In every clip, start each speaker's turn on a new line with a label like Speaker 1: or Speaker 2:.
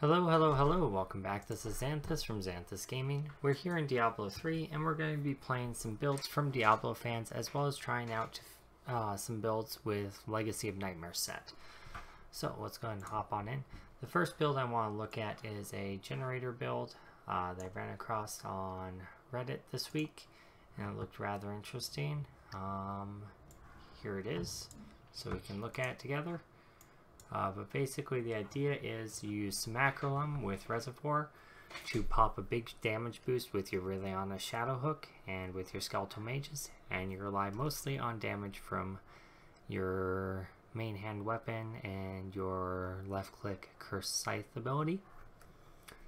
Speaker 1: Hello, hello, hello, welcome back. This is Zanthyst from Zanthyst Gaming. We're here in Diablo 3 and we're going to be playing some builds from Diablo fans as well as trying out some builds with Legacy of Nightmare set. So let's go ahead and hop on in. The first build I want to look at is a generator build that I ran across on Reddit this week and it looked rather interesting. Here it is, so we can look at it together. But basically the idea is you use Simacrolum with Reservoir to pop a big damage boost with your Reliana Shadow Hook and with your Skeletal Mages, and you rely mostly on damage from your main hand weapon and your left click Cursed Scythe ability.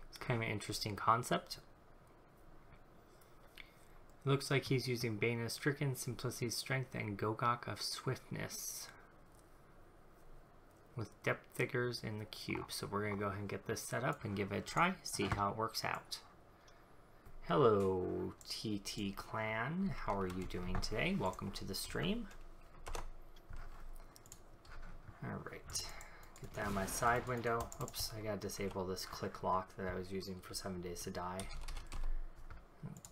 Speaker 1: It's kind of an interesting concept. It looks like he's using Bane of Stricken, Simplicity Strength, and Gogok of Swiftness with depth figures in the cube. So we're going to go ahead and get this set up and give it a try, see how it works out. Hello TT Clan, how are you doing today? Welcome to the stream. Alright, get down my side window. Oops, I gotta disable this click lock that I was using for 7 Days to Die.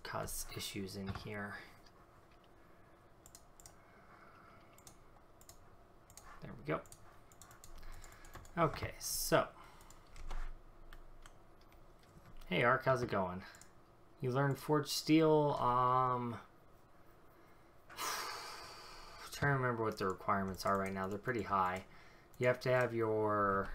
Speaker 1: Cause issues in here. There we go. Okay, so hey Ark, how's it going? You learned Forged Steel. I'm trying to remember what the requirements are right now. They're pretty high. You have to have your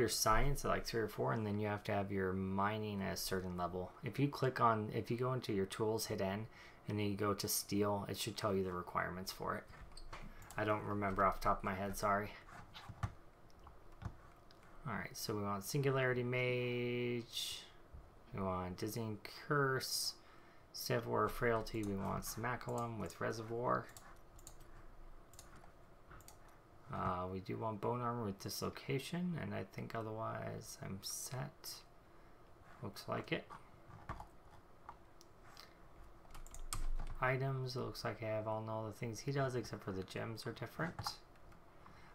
Speaker 1: science at like 3 or 4, and then you have to have your mining at a certain level. If you go into your tools, hit N, and then you go to steel, it should tell you the requirements for it. I don't remember off the top of my head, sorry. Alright, so we want Singularity Mage, we want Dizzying Curse, Sevoir Frailty, we want Simacrolum with Reservoir. We do want Bone Armor with Dislocation, and I think otherwise I'm set. Looks like it. Items, it looks like I have all the things he does except for the gems are different.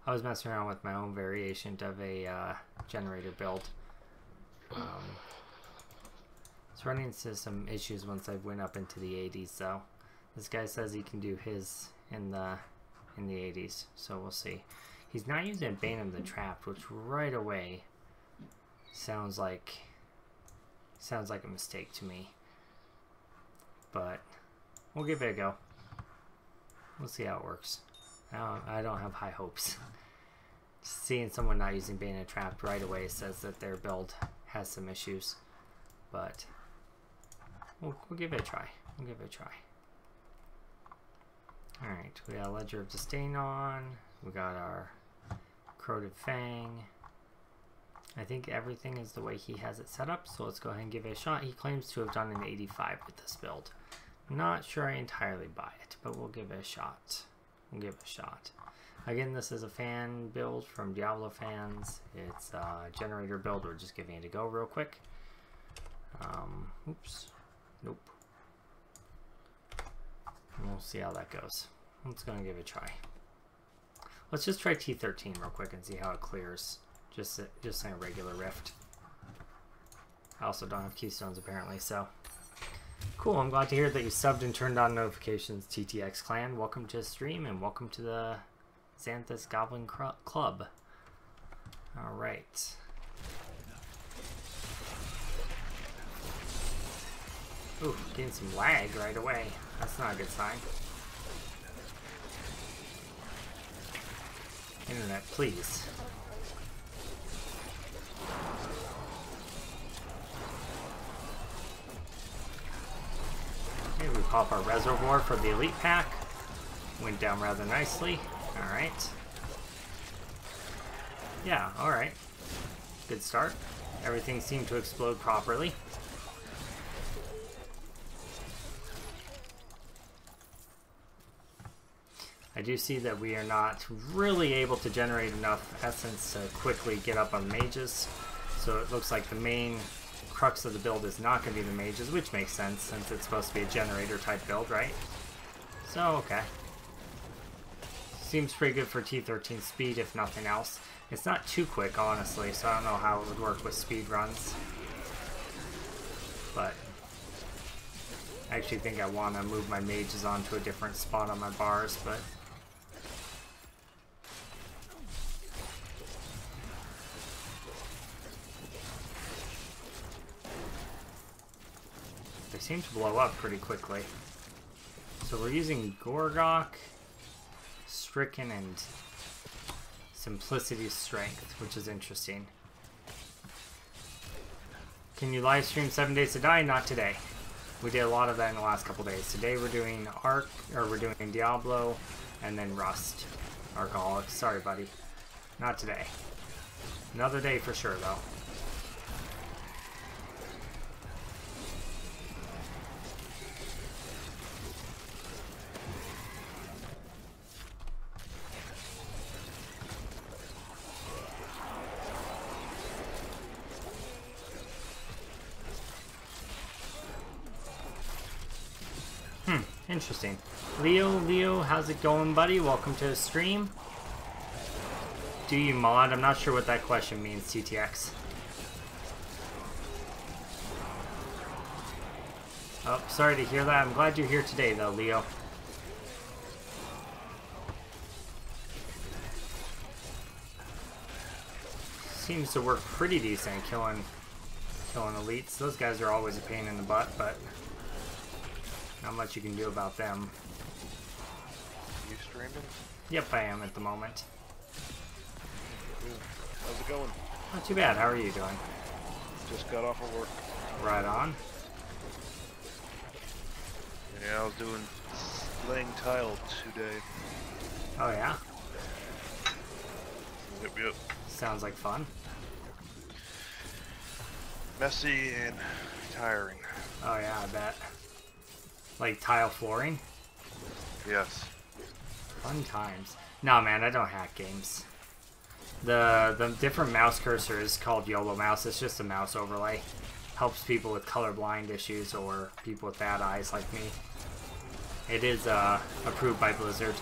Speaker 1: I was messing around with my own variation of a generator build. It's running into some issues once I went up into the 80s though. This guy says he can do his in the 80s, so we'll see. He's not using Bane of the Trapped, which right away sounds like a mistake to me. But we'll give it a go. We'll see how it works. I don't have high hopes. Seeing someone not using Bane of the Trapped right away says that their build has some issues. But we'll give it a try. We'll give it a try. Alright, we got Ledger of Disdain on, we got our Corroded Fang. I think everything is the way he has it set up, so let's go ahead and give it a shot. He claims to have done an 85 with this build. Not sure I entirely buy it, but we'll give it a shot. We'll give it a shot. Again, this is a fan build from Diablo fans. It's a generator build, we're just giving it a go real quick. Oops. Nope. We'll see how that goes. Let's go and give it a try. Let's just try T13 real quick and see how it clears. Just in a regular rift. I also don't have keystones apparently, so. Cool, I'm glad to hear that you subbed and turned on notifications, TTX Clan. Welcome to the stream and welcome to the Zanthyst Goblin Club. Alright. Ooh, getting some lag right away. That's not a good sign. Internet, please. Okay, we pop our Reservoir for the Elite Pack. Went down rather nicely. Alright. Yeah, alright. Good start. Everything seemed to explode properly. I do see that we are not really able to generate enough essence to quickly get up on mages, so it looks like the main crux of the build is not going to be the mages, which makes sense since it's supposed to be a generator type build, right? So, okay. Seems pretty good for T13 speed, if nothing else. It's not too quick, honestly, so I don't know how it would work with speed runs. But I actually think I want to move my mages onto a different spot on my bars, but they seem to blow up pretty quickly. So we're using Gorgok, Stricken, and Simplicity's Strength, which is interesting. Can you live stream 7 Days to Die? Not today. We did a lot of that in the last couple days. Today we're doing we're doing Diablo, and then Rust. Alcoholic. Sorry, buddy. Not today. Another day for sure, though. Interesting. Leo, how's it going, buddy? Welcome to the stream. Do you mod? I'm not sure what that question means, TTX. Oh, sorry to hear that. I'm glad you're here today, though, Leo. Seems to work pretty decent, killing elites. Those guys are always a pain in the butt, but not much you can do about them.
Speaker 2: You streaming?
Speaker 1: Yep, I am at the moment.
Speaker 2: Cool. How's it going?
Speaker 1: Not too bad. How are you doing?
Speaker 2: Just got off of work.
Speaker 1: Right on.
Speaker 2: Yeah, I was doing laying tile today.
Speaker 1: Oh yeah?
Speaker 2: Yep.
Speaker 1: Sounds like fun.
Speaker 2: Messy and tiring.
Speaker 1: Oh yeah, I bet. Like tile flooring?
Speaker 2: Yes.
Speaker 1: Fun times. No man, I don't hack games. The different mouse cursor is called YOLO mouse. It's just a mouse overlay. Helps people with colorblind issues or people with bad eyes like me. It is approved by Blizzard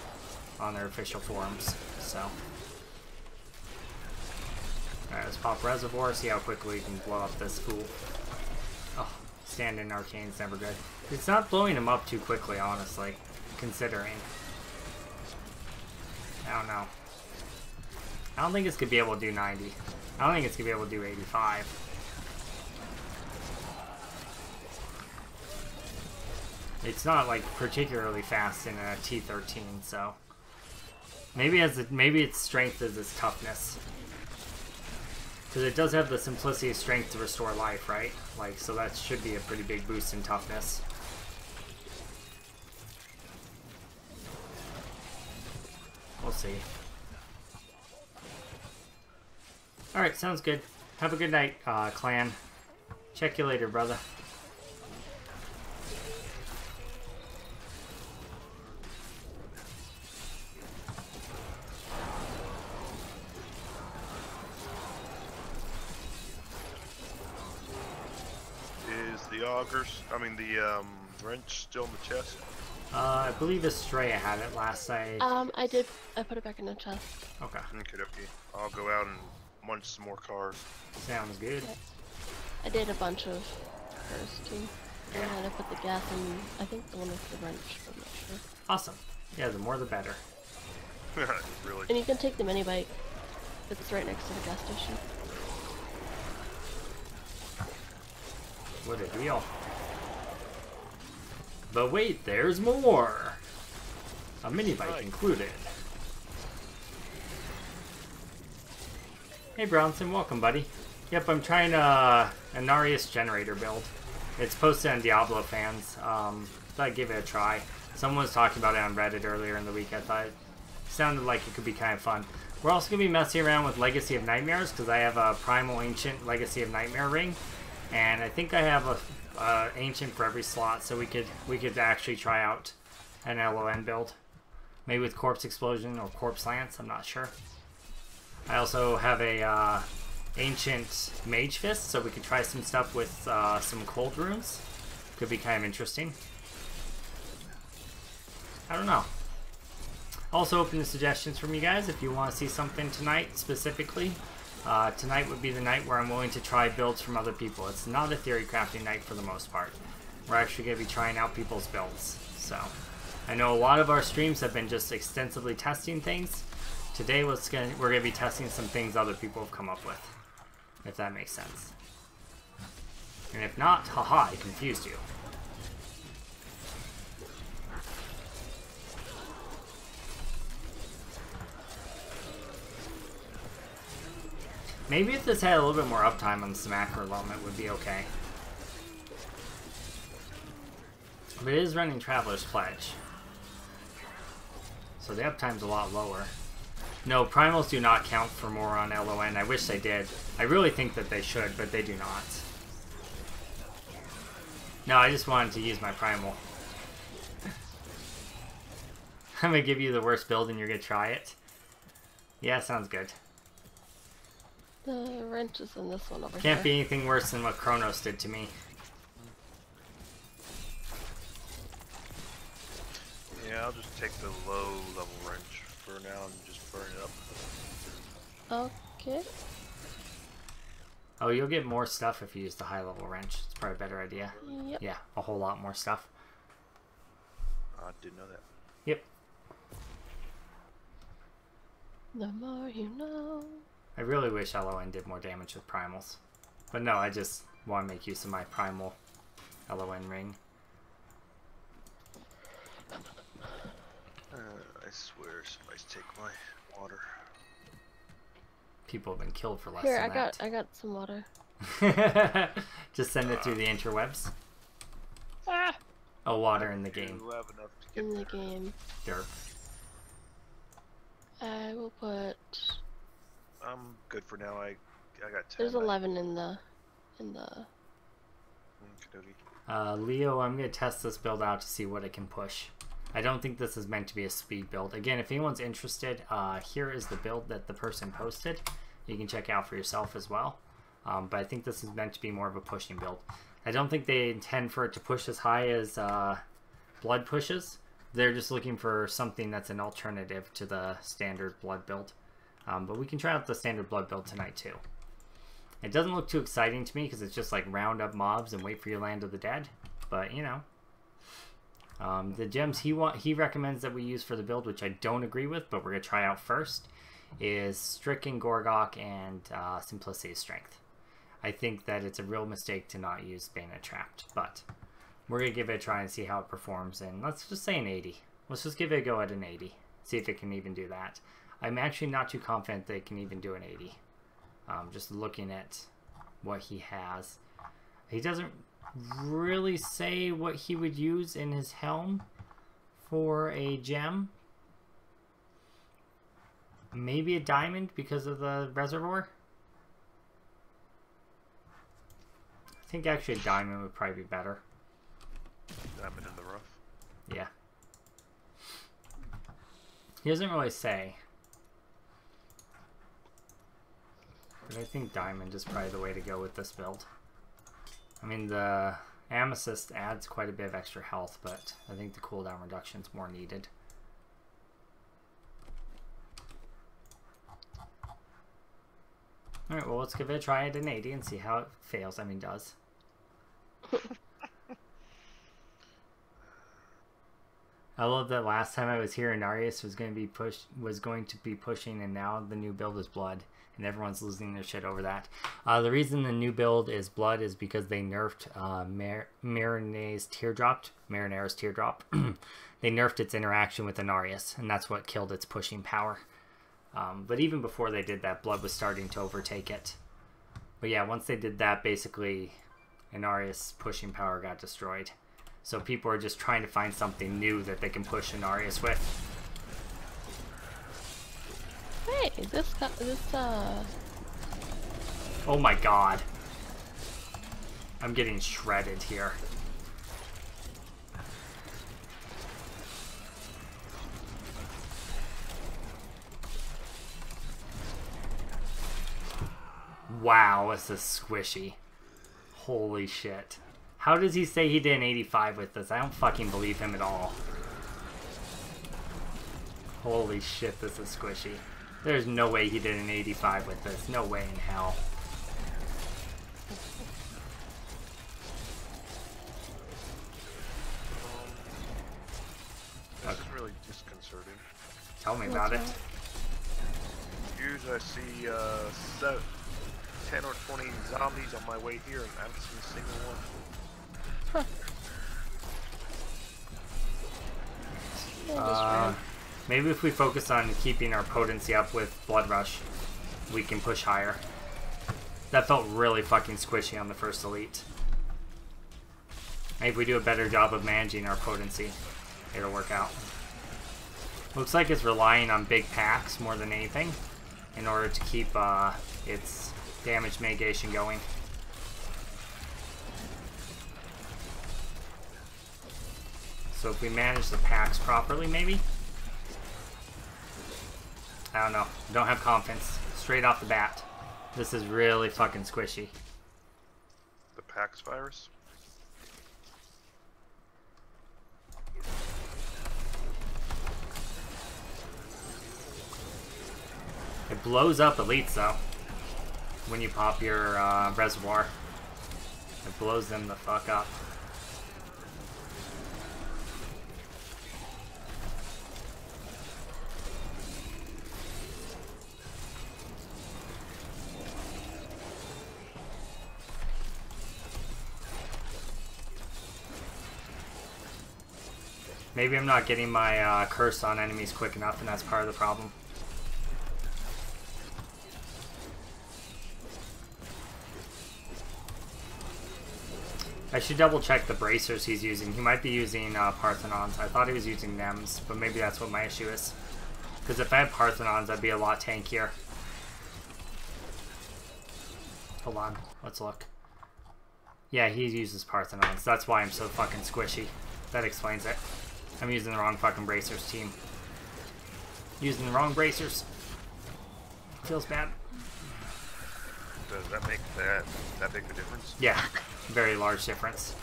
Speaker 1: on their official forums, so. Alright, let's pop Reservoir, see how quickly we can blow up this fool. Oh, stand-in Arcane's never good. It's not blowing him up too quickly, honestly, considering. I don't know. I don't think it's going to be able to do 90. I don't think it's going to be able to do 85. It's not, like, particularly fast in a T13, so. Maybe its strength is its toughness. Because it does have the simplicity of strength to restore life, right? Like, so that should be a pretty big boost in toughness. We'll see. Alright, sounds good. Have a good night, clan. Check you later, brother.
Speaker 2: The wrench still in the chest?
Speaker 1: I believe Astraea had it last I
Speaker 3: I put it back in the chest.
Speaker 1: Okay.
Speaker 2: Okay. I'll go out and munch some more cars.
Speaker 1: Sounds good.
Speaker 3: I did a bunch of hers too.
Speaker 1: Yeah.
Speaker 3: And then I put the gas in, I think the one with the wrench, but I'm not sure.
Speaker 1: Awesome. Yeah, the more the better.
Speaker 2: Really?
Speaker 3: And you can take the mini bike. It's right next to the gas station.
Speaker 1: What a deal. But wait, there's more! A mini bike included. Hey Brownson, welcome buddy. Yep, I'm trying a Narius generator build. It's posted on Diablo fans. Thought I'd give it a try. Someone was talking about it on Reddit earlier in the week. I thought it sounded like it could be kind of fun. We're also going to be messing around with Legacy of Nightmares because I have a Primal Ancient Legacy of Nightmare ring. And I think I have a ancient for every slot, so we could actually try out an LON build, maybe with Corpse Explosion or Corpse Lance. I'm not sure. I also have a ancient Mage Fist, so we could try some stuff with some cold runes. Could be kind of interesting. I don't know. Also open to suggestions from you guys if you want to see something tonight specifically. Tonight would be the night where I'm willing to try builds from other people. It's not a theory crafting night for the most part. We're actually going to be trying out people's builds. So I know a lot of our streams have been just extensively testing things. Today we're going to be testing some things other people have come up with, if that makes sense. And if not, haha, I confused you. Maybe if this had a little bit more uptime on the macro LON, it would be okay. But it is running Traveler's Pledge, so the uptime's a lot lower. No, primals do not count for more on LON. I wish they did. I really think that they should, but they do not. No, I just wanted to use my primal. I'm gonna give you the worst build and you're gonna try it. Yeah, sounds good.
Speaker 3: The wrench is in this one over here.
Speaker 1: Can't be anything worse than what Kronos did to me.
Speaker 2: Yeah, I'll just take the low level wrench for now and just burn it up.
Speaker 3: Okay.
Speaker 1: Oh, you'll get more stuff if you use the high level wrench. It's probably a better idea.
Speaker 3: Yep.
Speaker 1: Yeah, a whole lot more stuff.
Speaker 2: I didn't know that.
Speaker 1: Yep.
Speaker 3: The more you know.
Speaker 1: I really wish LON did more damage with primals. But no, I just want to make use of my primal LON ring.
Speaker 2: I swear somebody's take my water.
Speaker 1: People have been killed for less
Speaker 3: Here,
Speaker 1: than that.
Speaker 3: I got some water.
Speaker 1: Just send it through the interwebs.
Speaker 3: Ah!
Speaker 1: Oh, water in the game.
Speaker 2: You have enough to get
Speaker 3: In the
Speaker 2: there.
Speaker 3: game.
Speaker 1: Derp.
Speaker 3: I will put.
Speaker 2: I'm good for now. I got 10.
Speaker 3: There's 11 in the.
Speaker 1: Leo, I'm going to test this build out to see what it can push. I don't think this is meant to be a speed build. Again, if anyone's interested, here is the build that the person posted. You can check out for yourself as well. But I think this is meant to be more of a pushing build. I don't think they intend for it to push as high as Blood pushes. They're just looking for something that's an alternative to the standard Blood build. But we can try out the standard Blood build tonight too. It doesn't look too exciting to me because it's just like round up mobs and wait for your Land of the Dead. But you know. The gems he recommends that we use for the build, which I don't agree with, but we're going to try out first, is Stricken Gorgok and Simplicity Strength. I think that it's a real mistake to not use Bayonet Trapped, but we're going to give it a try and see how it performs, and let's just say an 80. Let's just give it a go at an 80, see if it can even do that. I'm actually not too confident that it can even do an 80. Just looking at what he has. He doesn't really say what he would use in his helm for a gem. Maybe a diamond because of the reservoir. I think actually a diamond would probably be better.
Speaker 2: Diamond in the rough.
Speaker 1: Yeah. He doesn't really say. But I think diamond is probably the way to go with this build. I mean, the Amethyst adds quite a bit of extra health, but I think the cooldown reduction is more needed. Alright, well, let's give it a try at an 80 and see how it fails. I mean, does. I love that last time I was here, Inarius was going to be pushing, and now the new build is Blood. And everyone's losing their shit over that. The reason the new build is Blood is because they nerfed Mariner's Teardrop. They nerfed its interaction with Inarius, and that's what killed its pushing power. But even before they did that, Blood was starting to overtake it. But yeah, once they did that, basically Inarius' pushing power got destroyed. So people are just trying to find something new that they can push Inarius with.
Speaker 3: Hey,
Speaker 1: Oh my god. I'm getting shredded here. Wow, this is squishy. Holy shit. How does he say he did an 85 with this? I don't fucking believe him at all. Holy shit, this is squishy. There's no way he did an 85 with this. No way in hell.
Speaker 2: This is really disconcerting.
Speaker 1: Tell me about it.
Speaker 2: Usually I see 10 or 20 zombies on my way here, and I haven't seen a single one.
Speaker 3: Huh.
Speaker 1: Maybe if we focus on keeping our potency up with Blood Rush, we can push higher. That felt really fucking squishy on the first elite. Maybe if we do a better job of managing our potency, it'll work out. Looks like it's relying on big packs more than anything in order to keep its damage mitigation going. So if we manage the packs properly, maybe? I don't know. Don't have confidence. Straight off the bat. This is really fucking squishy.
Speaker 2: The Pax virus?
Speaker 1: It blows up elites though. When you pop your reservoir. It blows them the fuck up. Maybe I'm not getting my curse on enemies quick enough, and that's part of the problem. I should double check the bracers he's using. He might be using Parthenons. I thought he was using Nems, but maybe that's what my issue is. Because if I had Parthenons, I'd be a lot tankier. Hold on, let's look. Yeah, he uses Parthenons. That's why I'm so fucking squishy. That explains it. I'm using the wrong fucking bracers, team. Using the wrong bracers. Feels bad.
Speaker 2: Does that make that big a difference?
Speaker 1: Yeah, very large difference.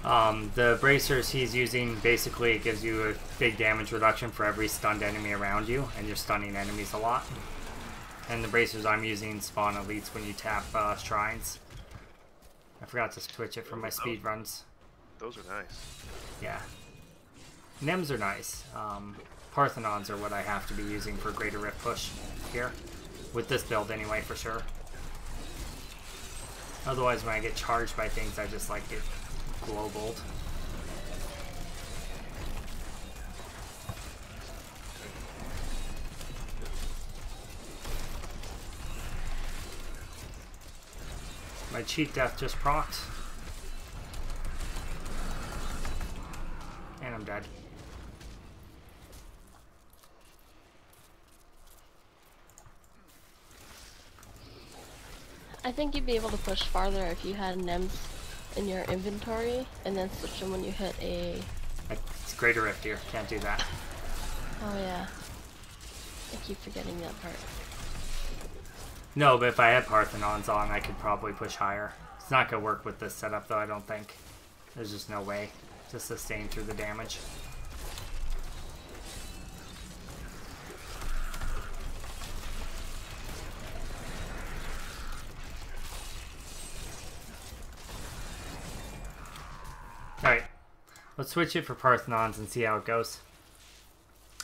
Speaker 2: Man.
Speaker 1: The bracers he's using, basically it gives you a big damage reduction for every stunned enemy around you, and you're stunning enemies a lot. And the bracers I'm using spawn elites when you tap shrines. I forgot to switch it from my speed runs.
Speaker 2: Those are nice.
Speaker 1: Yeah. Nems are nice. Parthenons are what I have to be using for greater rift push here. With this build anyway, for sure. Otherwise, when I get charged by things, I just like get globaled. My cheat death just procced. And I'm dead.
Speaker 3: I think you'd be able to push farther if you had NEMs in your inventory and then switch them when you hit a...
Speaker 1: It's greater rift here. Can't do that.
Speaker 3: Oh yeah. I keep forgetting that part.
Speaker 1: No, but if I had Parthenons on, I could probably push higher. It's not going to work with this setup, though, I don't think. There's just no way to sustain through the damage. Alright, let's switch it for Parthenons and see how it goes.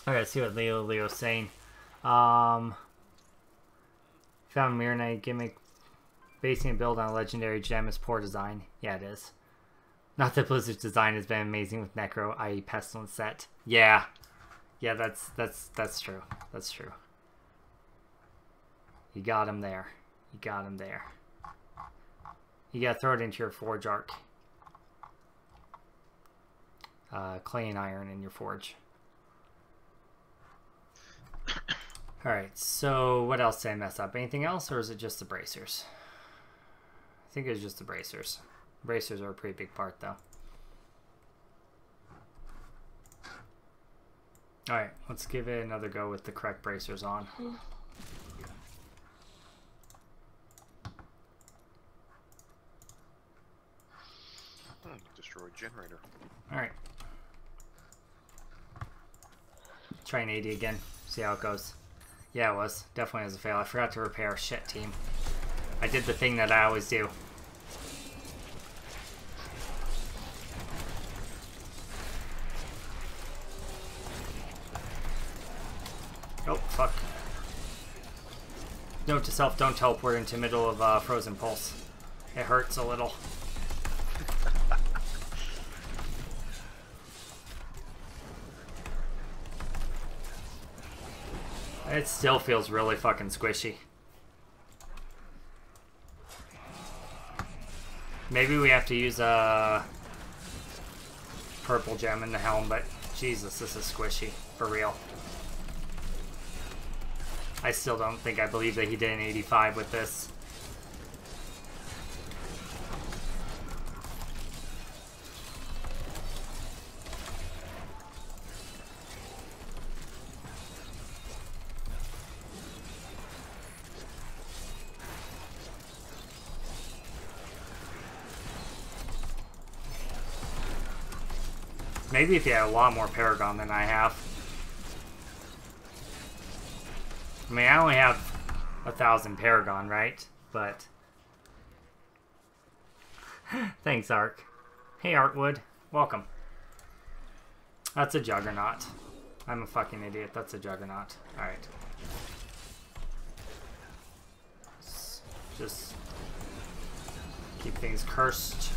Speaker 1: Alright, see what Leo's saying. Found Mirror Knight gimmick. Basing a build on a legendary gem is poor design. Yeah, it is. Not that Blizzard's design has been amazing with Necro, i.e. Pestilence set. Yeah. Yeah, that's true. That's true. You got him there. You got him there. You gotta throw it into your forge arc. Clay and iron in your forge. Alright, so what else did I mess up? Anything else, or is it just the bracers? I think it was just the bracers. Bracers are a pretty big part, though. Alright, let's give it another go with the correct bracers on.
Speaker 2: Destroyed generator.
Speaker 1: Alright. Try an 80 again. See how it goes. Yeah, it was. Definitely was a fail. I forgot to repair. Shit, team. I did the thing that I always do. Oh, fuck. Note to self, don't teleport into the middle of Frozen Pulse. It hurts a little. It still feels really fucking squishy. Maybe we have to use a purple gem in the helm, but Jesus, this is squishy. For real. I still don't think I believe that he did an 85 with this. Maybe if you had a lot more Paragon than I have. I mean, I only have 1,000 Paragon, right? But... Thanks, Ark. Hey, Artwood. Welcome. That's a Juggernaut. I'm a fucking idiot. That's a Juggernaut. Alright. Just... keep things cursed.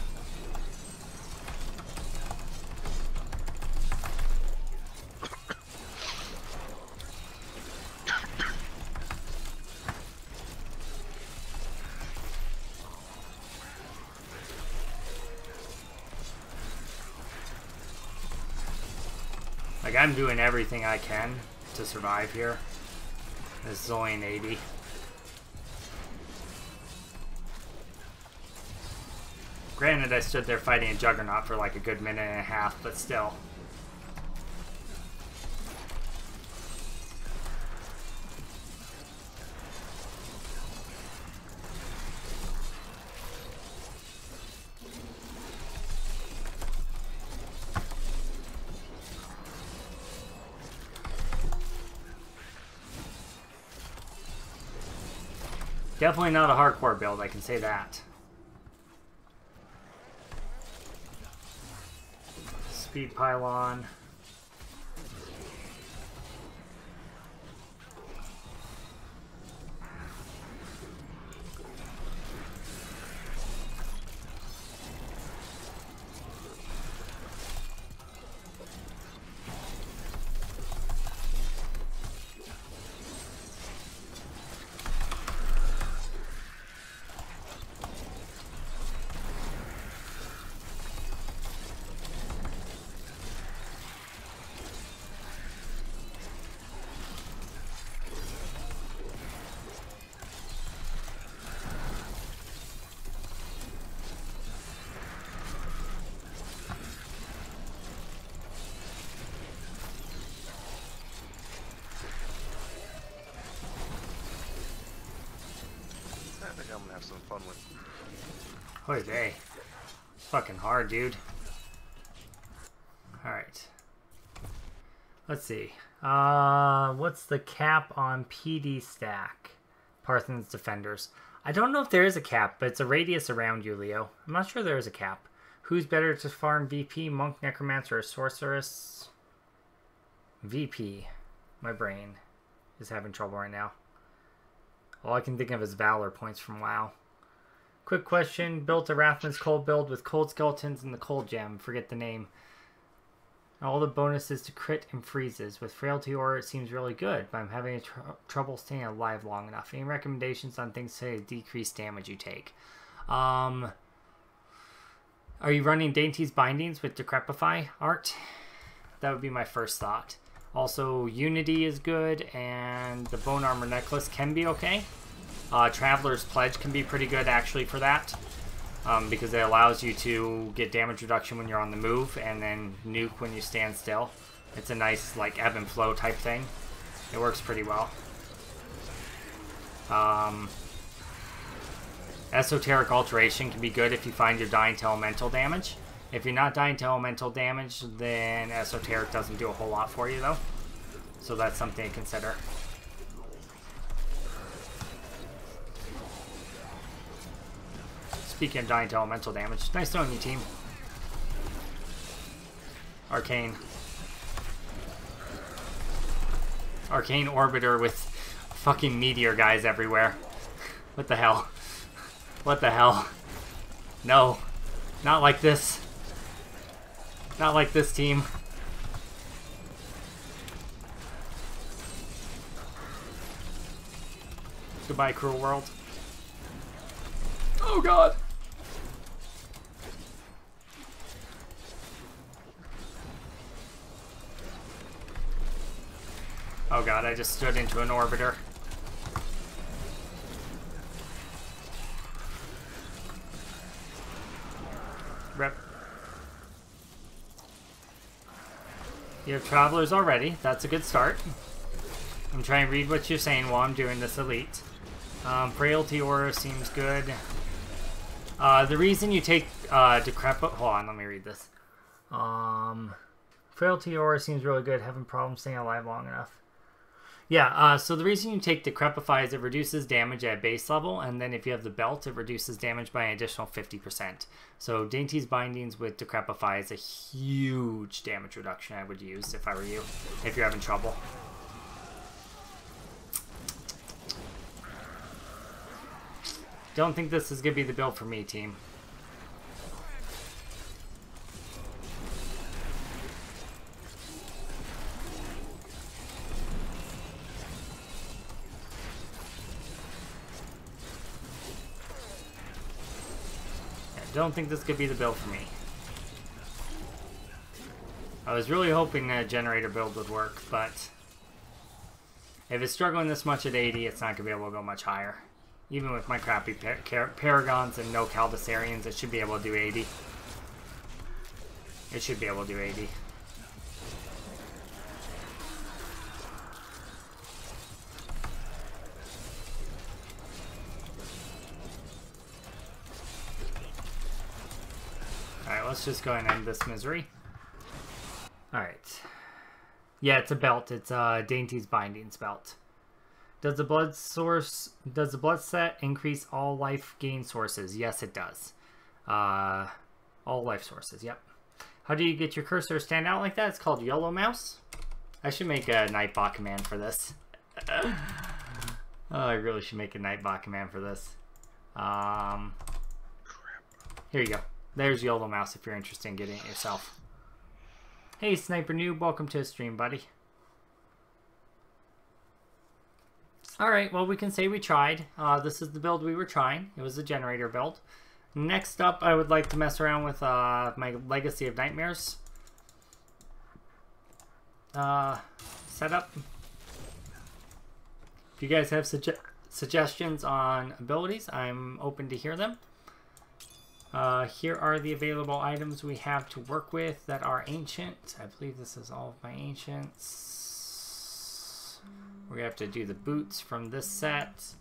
Speaker 1: Like, I'm doing everything I can to survive here. This is only an 80. Granted, I stood there fighting a Juggernaut for like a good minute and a half, but still. Definitely not a hardcore build, I can say that. Speed pylon.
Speaker 2: I'm gonna have some fun with.
Speaker 1: Holy day. It's fucking hard, dude. Alright. Let's see. What's the cap on PD stack? Parthen's Defenders. I don't know if there is a cap, but it's a radius around you, Leo. I'm not sure there is a cap. Who's better to farm VP, Monk, Necromancer, or Sorceress? VP. My brain is having trouble right now. All I can think of is Valor points from WoW. Quick question. Built a Rathma's cold build with cold skeletons and the cold gem. Forget the name. All the bonuses to crit and freezes. With frailty aura it seems really good, but I'm having trouble staying alive long enough. Any recommendations on things to decrease damage you take? Are you running Dainty's bindings with Decrepify art? That would be my first thought. Also, Unity is good, and the Bone Armor Necklace can be okay. Traveler's Pledge can be pretty good, actually, for that. Because it allows you to get damage reduction when you're on the move, and then nuke when you stand still. It's a nice, like, ebb and flow type thing. It works pretty well. Esoteric Alteration can be good if you find you're dying to elemental damage. If you're not dying to elemental damage, then Esoteric doesn't do a whole lot for you, though. So that's something to consider. Speaking of dying to elemental damage, nice knowing you, team. Arcane. Arcane Orbiter with fucking meteor guys everywhere. What the hell? What the hell? No. Not like this. Not like this, team. Goodbye, cruel world. Oh god! Oh god, I just stood into an orbiter. Rip. You have travelers already. That's a good start. I'm trying to read what you're saying while I'm doing this elite. Frailty Aura seems good. The reason you take Decrepit... Hold on, let me read this. Frailty Aura seems really good. Having problems staying alive long enough. Yeah, so the reason you take Decrepify is it reduces damage at base level, and then if you have the belt, it reduces damage by an additional 50%. So Dainty's Bindings with Decrepify is a huge damage reduction I would use if I were you, if you're having trouble. Don't think this is going to be the build for me, team. Don't think this could be the build for me. I was really hoping a generator build would work, but if it's struggling this much at 80, it's not going to be able to go much higher. Even with my crappy Paragons and no Caldacarians, it should be able to do 80. It should be able to do 80. Alright, let's just go ahead and end this misery. Alright. Yeah, it's a belt. It's Dainty's Bindings belt. Does the blood set increase all life gain sources? Yes, it does. All life sources, yep. How do you get your cursor to stand out like that? It's called Yellow Mouse. I should make a Nightbot command for this. Oh, I really should make a Nightbot command for this. Here you go. There's Yellow Mouse if you're interested in getting it yourself. Hey, Sniper Noob, welcome to the stream, buddy. Alright, well, we can say we tried. This is the build we were trying. It was a generator build. Next up, I would like to mess around with my Legacy of Nightmares setup. If you guys have suggestions on abilities, I'm open to hear them. Here are the available items we have to work with that are ancient. I believe this is all of my ancients. We're going to have to do the boots from this set.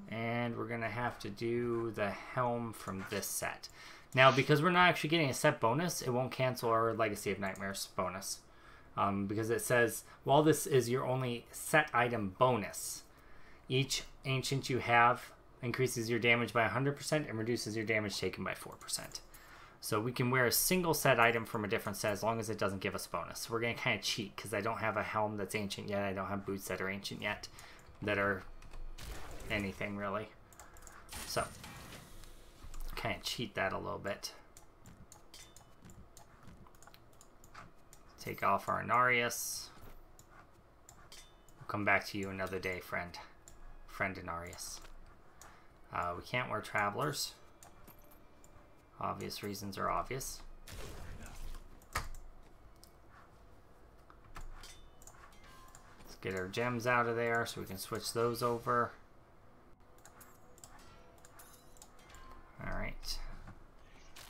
Speaker 1: And we're going to have to do the helm from this set. Now, because we're not actually getting a set bonus, it won't cancel our Legacy of Nightmares bonus. Because it says, while this is your only set item bonus, each ancient you have increases your damage by 100% and reduces your damage taken by 4%. So we can wear a single set item from a different set as long as it doesn't give us a bonus. So we're going to kind of cheat because I don't have a helm that's ancient yet. I don't have boots that are ancient yet that are anything really. So kind of cheat that a little bit. Take off our Inarius. We'll come back to you another day, friend. Friend Inarius. We can't wear Travelers. Obvious reasons are obvious. Let's get our gems out of there so we can switch those over. Alright.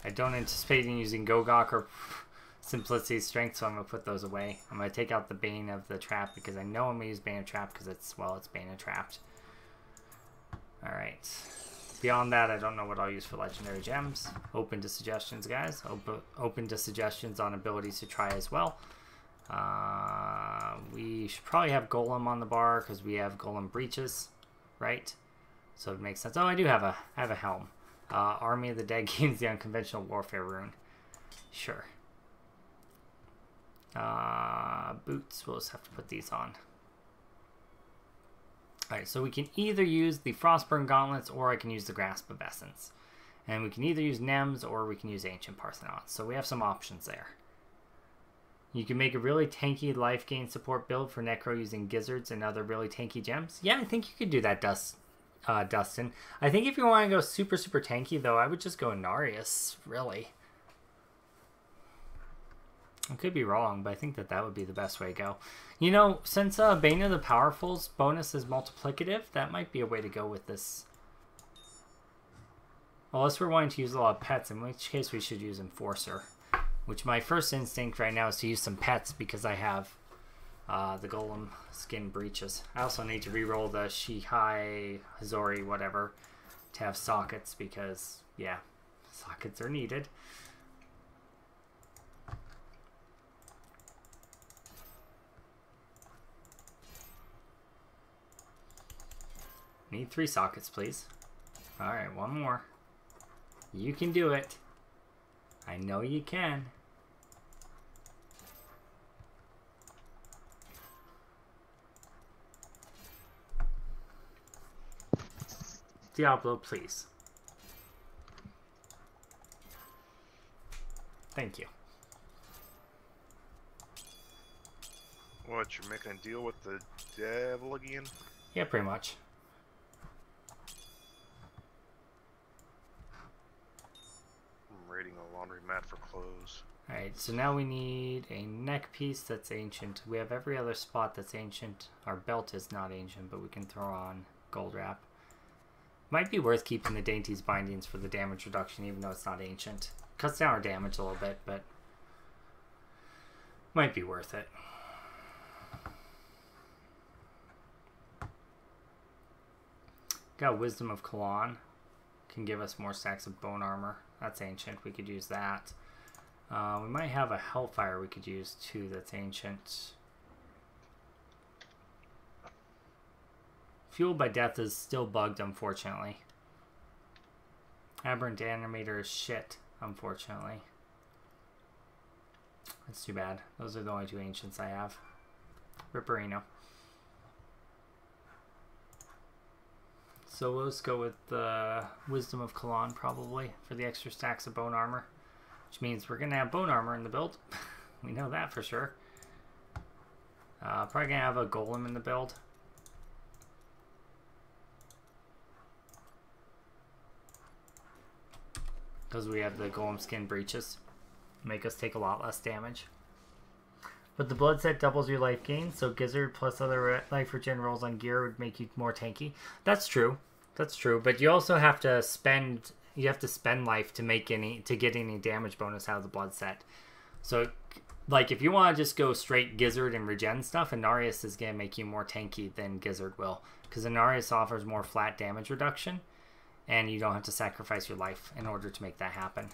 Speaker 1: I don't anticipate using Gogok or Simplicity Strength, so I'm going to put those away. I'm going to take out the Bane of the Trap because I know I'm going to use Bane of Trap because it's, well, it's Bane of Trapped. Alright. Beyond that, I don't know what I'll use for legendary gems. Open to suggestions, guys. Open to suggestions on abilities to try as well. We should probably have Golem on the bar because we have Golem breaches, right? So it makes sense. Oh, I do have a helm. Army of the Dead gains the unconventional warfare rune. Sure. Boots, we'll just have to put these on. Alright, so we can either use the Frostburn Gauntlets or I can use the Grasp of Essence. And we can either use Nems or we can use Ancient Parthenon. So we have some options there. You can make a really tanky life gain support build for Necro using Gizzards and other really tanky gems. Yeah, I think you could do that, Dustin. I think if you want to go super, super tanky, though, I would just go Inarius, really. I could be wrong, but I think that would be the best way to go. You know, since Bane of the Powerful's bonus is multiplicative, that might be a way to go with this. Unless we're wanting to use a lot of pets, in which case we should use Enforcer. Which my first instinct right now is to use some pets because I have the Golem skin breaches. I also need to reroll the Shihai, Hazori, whatever, to have sockets because, yeah, sockets are needed. Need 3 sockets, please. Alright, one more. You can do it. I know you can. Diablo, please. Thank you.
Speaker 2: What, you're making a deal with the devil again?
Speaker 1: Yeah, pretty much.
Speaker 2: I'm raiding a laundry mat for clothes.
Speaker 1: Alright, so now we need a neck piece that's ancient. We have every other spot that's ancient. Our belt is not ancient, but we can throw on gold wrap. Might be worth keeping the Dainty's bindings for the damage reduction, even though it's not ancient. Cuts down our damage a little bit, but might be worth it. Got Wisdom of Kalon. Can give us more stacks of bone armor. That's ancient. We could use that. We might have a Hellfire we could use too that's ancient. Fueled by Death is still bugged, unfortunately. Aberrant Animator is shit, unfortunately. That's too bad. Those are the only 2 ancients I have. Ripperino. So we'll just go with the Wisdom of Kalon probably for the extra stacks of bone armor. Which means we're going to have bone armor in the build. We know that for sure. Probably going to have a golem in the build. Because we have the golem skin breaches. Make us take a lot less damage. But the blood set doubles your life gain, so Gizzard plus other life regen rolls on gear would make you more tanky. That's true. That's true. But you also have to spend life to get any damage bonus out of the blood set. So like if you want to just go straight Gizzard and regen stuff, Inarius is gonna make you more tanky than Gizzard will. Because Inarius offers more flat damage reduction. And you don't have to sacrifice your life in order to make that happen.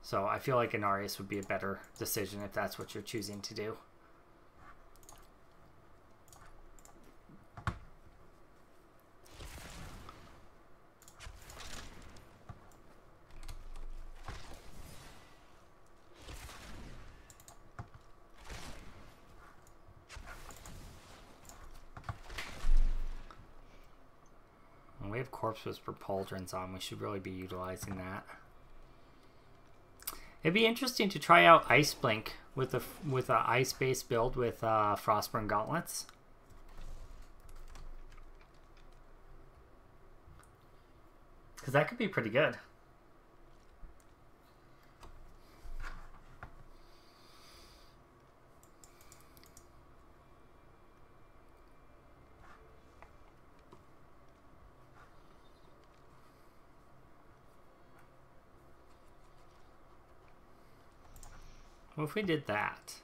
Speaker 1: So I feel like Inarius would be a better decision if that's what you're choosing to do. We have Corpse Whisper Pauldrons on. We should really be utilizing that. It'd be interesting to try out Ice Blink with a ice-based build with Frostburn Gauntlets. Because that could be pretty good. What if we did that?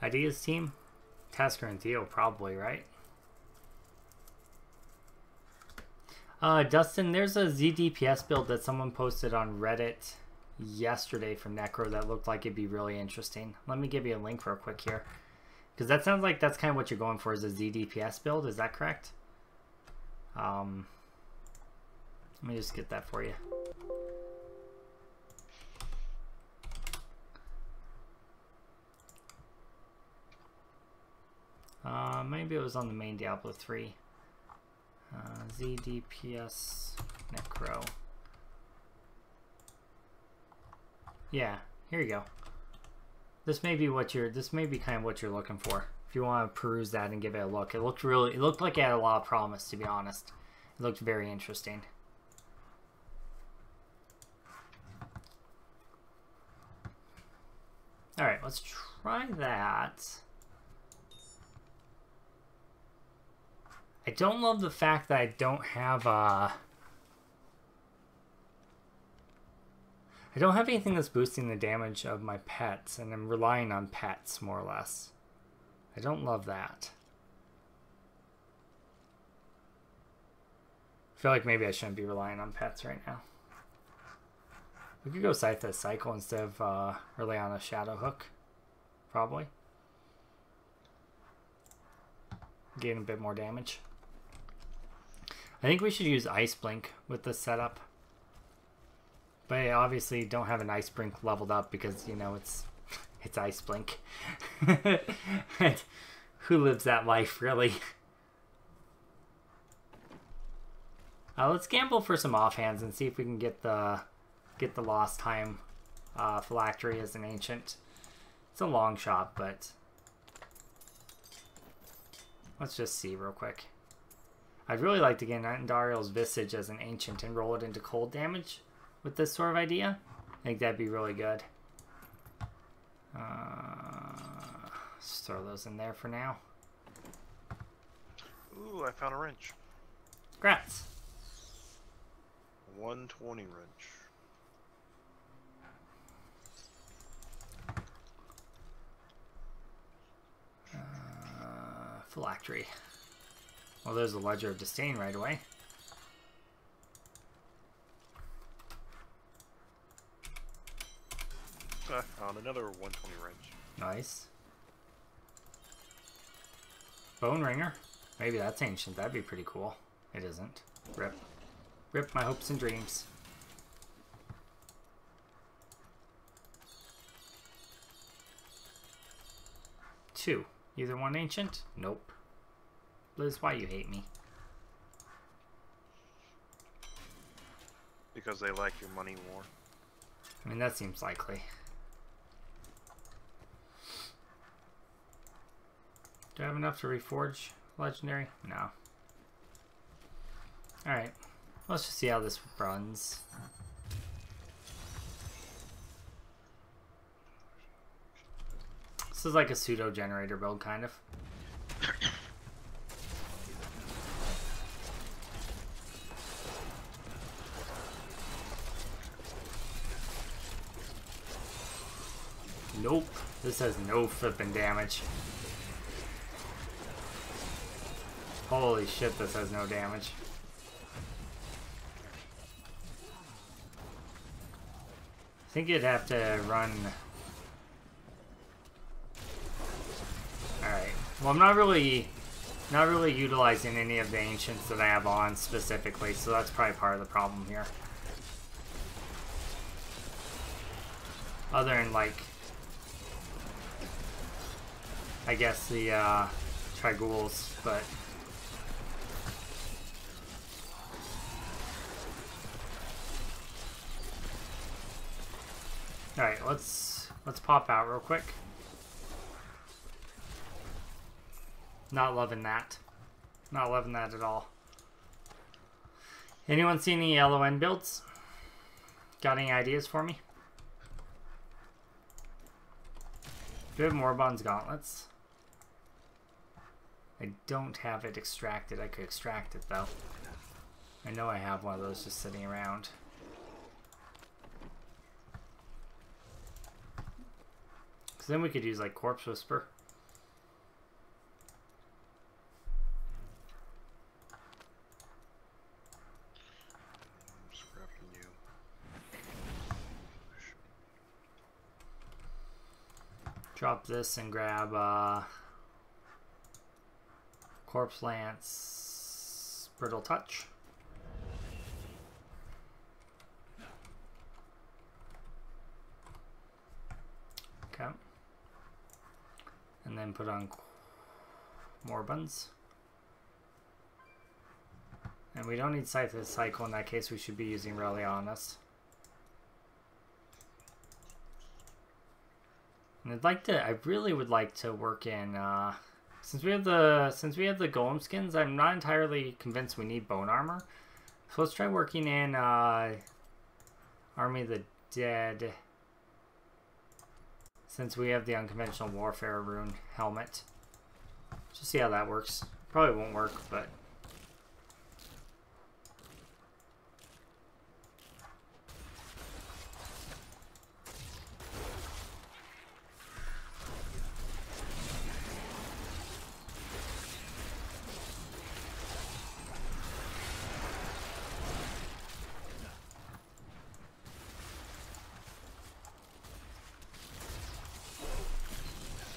Speaker 1: Ideas team? Tasker and Theo probably, right? Dustin, there's a ZDPS build that someone posted on Reddit yesterday from Necro that looked like it'd be really interesting. Let me give you a link real quick here. Because that sounds like that's kind of what you're going for, is a ZDPS build. Is that correct? Let me just get that for you. Maybe it was on the main Diablo 3. ZDPS Necro. Yeah, here you go. This may be kind of what you're looking for. If you want to peruse that and give it a look. It looked like it had a lot of promise, to be honest. It looked very interesting. Alright, let's try that. I don't love the fact that I don't have anything that's boosting the damage of my pets, and I'm relying on pets, more or less. I don't love that. I feel like maybe I shouldn't be relying on pets right now. We could go Zanthyst Cycle instead of rely on a Shadow Hook, probably. Gain a bit more damage. I think we should use Ice Blink with this setup. But I obviously don't have an Ice Blink leveled up because, you know, it's Ice Blink. And who lives that life, really? Let's gamble for some offhands and see if we can get the Lost Time Phylactery as an Ancient. It's a long shot, but let's just see real quick. I'd really like to get Andariel's Visage as an Ancient and roll it into cold damage with this sort of idea. I think that'd be really good. Just throw those in there for now.
Speaker 2: Ooh, I found a wrench.
Speaker 1: Congrats.
Speaker 2: 120 wrench.
Speaker 1: Phylactery. Well, there's a Ledger of Disdain right away.
Speaker 2: I found another 120 wrench.
Speaker 1: Nice. Bone Ringer. Maybe that's ancient. That'd be pretty cool. It isn't. Rip. Rip my hopes and dreams. Two. Either one ancient? Nope. Liz, why you hate me?
Speaker 2: Because they like your money more.
Speaker 1: I mean, that seems likely. Do I have enough to reforge legendary? No. Alright. Let's just see how this runs. This is like a pseudo generator build, kind of. Nope. This has no flipping damage. Holy shit, this has no damage. I think you'd have to run... Alright. Well, I'm not really utilizing any of the ancients that I have on specifically, so that's probably part of the problem here. Other than, like, I guess the Trigouls, but alright, let's pop out real quick. Not loving that. Not loving that at all. Anyone see any LON builds? Got any ideas for me? Do we have Moribund's Gauntlets? I don't have it extracted. I could extract it though. I know I have one of those just sitting around. Because then we could use like Corpse Whisper. Drop this and grab Corpse Lance, Brittle Touch. Okay. And then put on more buns. And we don't need Zanthyst Cycle in that case, we should be using Relianis. And I really would like to work in, since we have the golem skins, I'm not entirely convinced we need bone armor. So let's try working in Army of the Dead, since we have the unconventional warfare rune helmet. Just see how that works. Probably won't work, but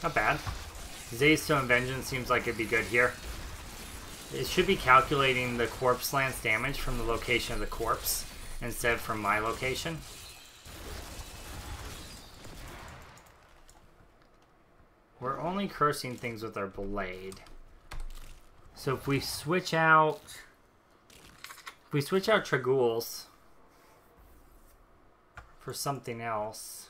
Speaker 1: not bad. Zaystone Vengeance seems like it'd be good here. It should be calculating the corpse lance damage from the location of the corpse instead of from my location. We're only cursing things with our blade. So if we switch out Tragouls for something else,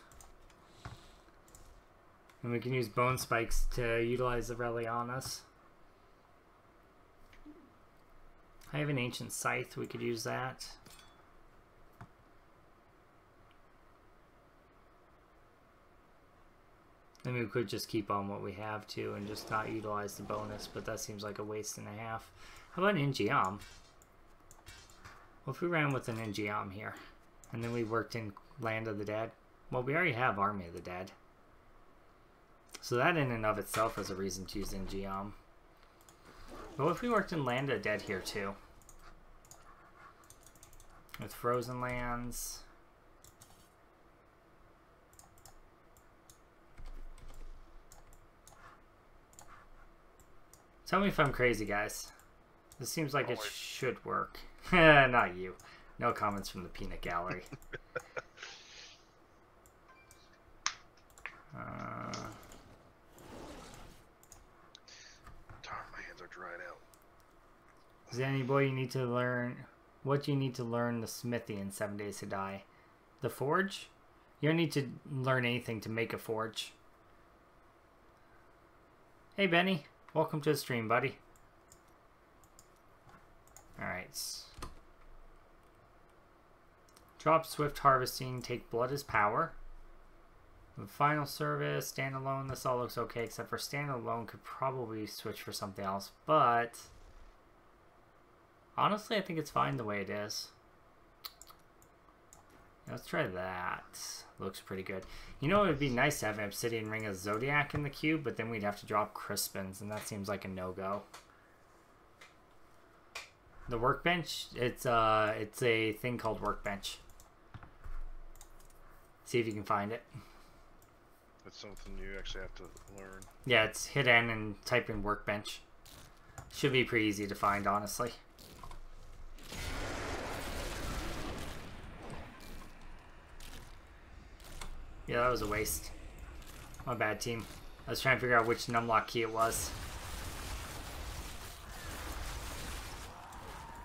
Speaker 1: and we can use Bone Spikes to utilize the Relianis. I have an Ancient Scythe, we could use that. I mean, we could just keep on what we have to and just not utilize the bonus, but that seems like a waste and a half. How about an Ingeom? Well, if we ran with an Ingeom here, and then we worked in Land of the Dead, well, we already have Army of the Dead. So that in and of itself is a reason to use Ingeom. But what if we worked in Land of the Dead here too? With Frozen Lands. Tell me if I'm crazy, guys. This seems like it should work. Not you. No comments from the peanut gallery.
Speaker 2: My hands are dried out.
Speaker 1: Zanny boy, you need to learn. What do you need to learn the smithy in 7 Days to Die? The forge? You don't need to learn anything to make a forge. Hey Benny, welcome to the stream, buddy. Alright. Drop Swift Harvesting, take Blood as Power. Final Service, Standalone, this all looks okay, except for Standalone could probably switch for something else, but honestly, I think it's fine the way it is. Let's try that. Looks pretty good. You know, it would be nice to have an Obsidian Ring of Zodiac in the cube, but then we'd have to drop Crispins, and that seems like a no-go. The workbench, it's a thing called workbench. See if you can find it.
Speaker 2: That's something you actually have to learn.
Speaker 1: Yeah, it's hit N and type in workbench. Should be pretty easy to find, honestly. Yeah, that was a waste. My bad, team. I was trying to figure out which numlock key it was.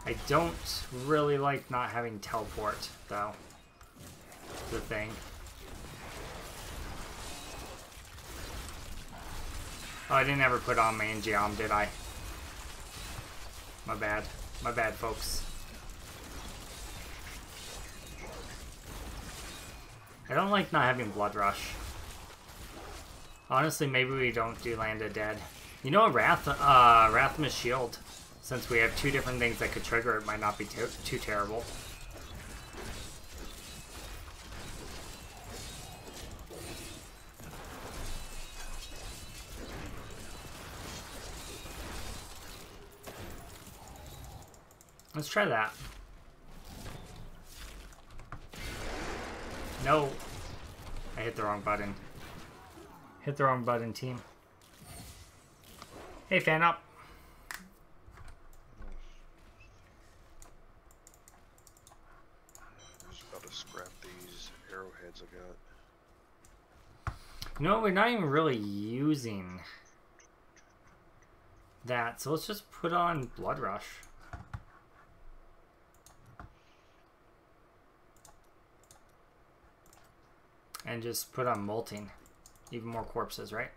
Speaker 1: I don't really like not having teleport, though. The thing. Oh, I didn't ever put on my Ingeom, did I? My bad. My bad, folks. I don't like not having Blood Rush. Honestly, maybe we don't do Land of Dead. You know, Rathma Shield, since we have two different things that could trigger it, might not be too terrible. Let's try that. No. I hit the wrong button. Hit the wrong button, team. Hey, fan up.
Speaker 2: Just about to scrap these arrowheads I got.
Speaker 1: You know what? We're not even really using that, so let's just put on Blood Rush. And just put on Molting. Even more corpses, right?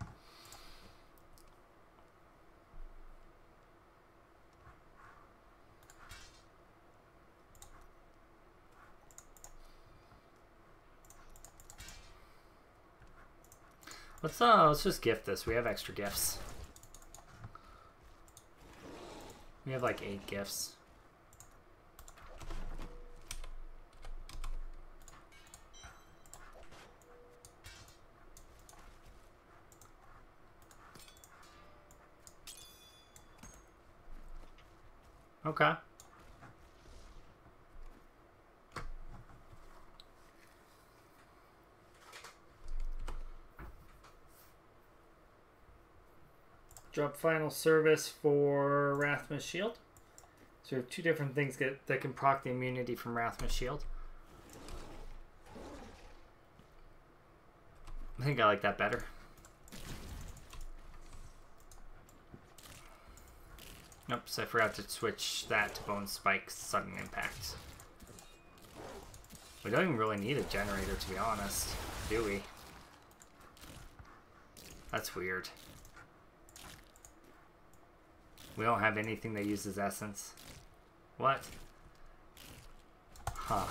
Speaker 1: Let's just gift this. We have extra gifts. We have like 8 gifts. Okay. Drop final service for Rathma's shield. So we have 2 different things that can proc the immunity from Rathma's shield. I think I like that better. Oops, I forgot to switch that to Bone Spike's Sudden Impact. We don't even really need a generator, to be honest, do we? That's weird. We don't have anything that uses essence. What? Huh.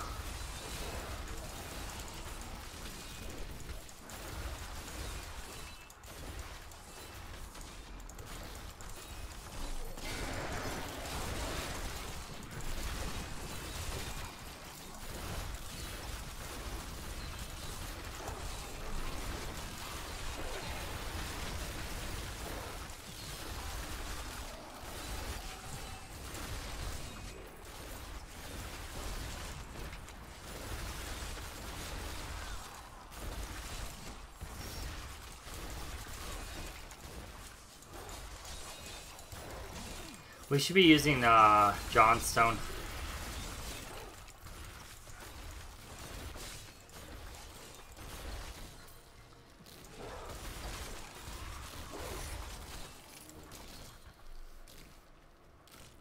Speaker 1: We should be using Johnstone.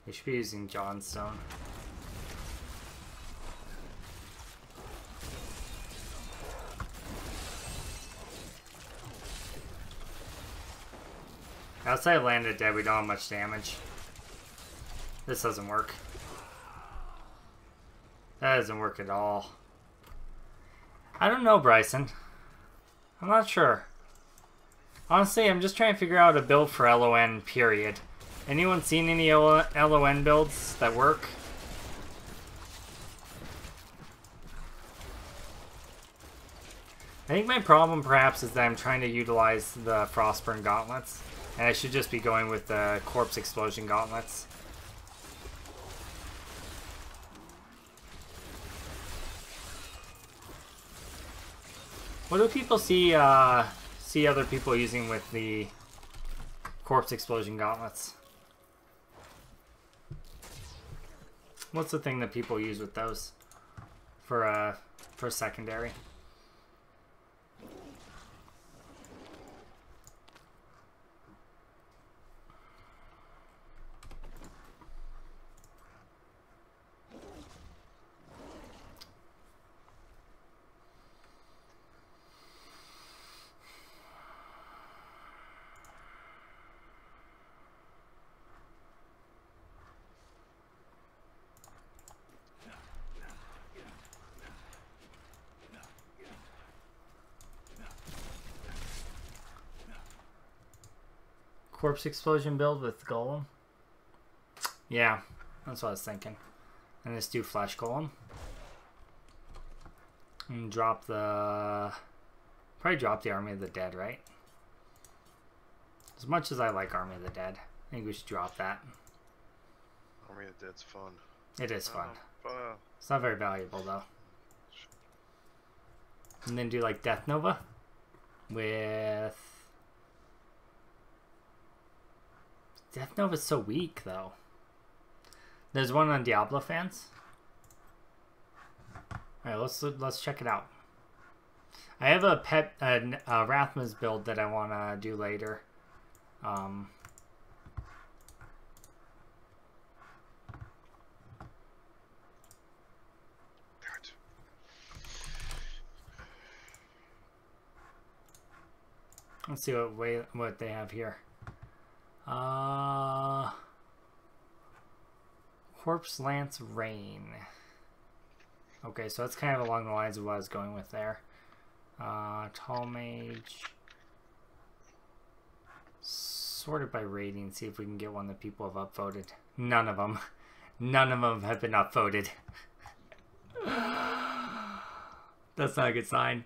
Speaker 1: We should be using Johnstone. Outside landed dead, we don't have much damage. This doesn't work. That doesn't work at all. I don't know, Bryson. I'm not sure. Honestly, I'm just trying to figure out a build for LON, period. Anyone seen any LON builds that work? I think my problem perhaps is that I'm trying to utilize the Frostburn Gauntlets. And I should just be going with the Corpse Explosion Gauntlets. What do people see other people using with the Corpse Explosion Gauntlets? What's the thing that people use with those for secondary? Corpse Explosion build with Golem? Yeah, that's what I was thinking. And just do Flesh Golem. And drop the... Probably drop the Army of the Dead, right? As much as I like Army of the Dead, I think we should drop that.
Speaker 2: Army of the Dead's fun.
Speaker 1: It is fun. It's not very valuable, though. And then do like Death Nova with Death Nova's so weak, though. There's one on Diablo fans. Alright, let's check it out. I have a Rathma's build that I want to do later. Let's see what they have here. Corpse Lance Rain. Okay, so that's kind of along the lines of what I was going with there. Tall Mage. Sorted by rating. See if we can get one that people have upvoted. None of them. None of them have been upvoted. That's not a good sign.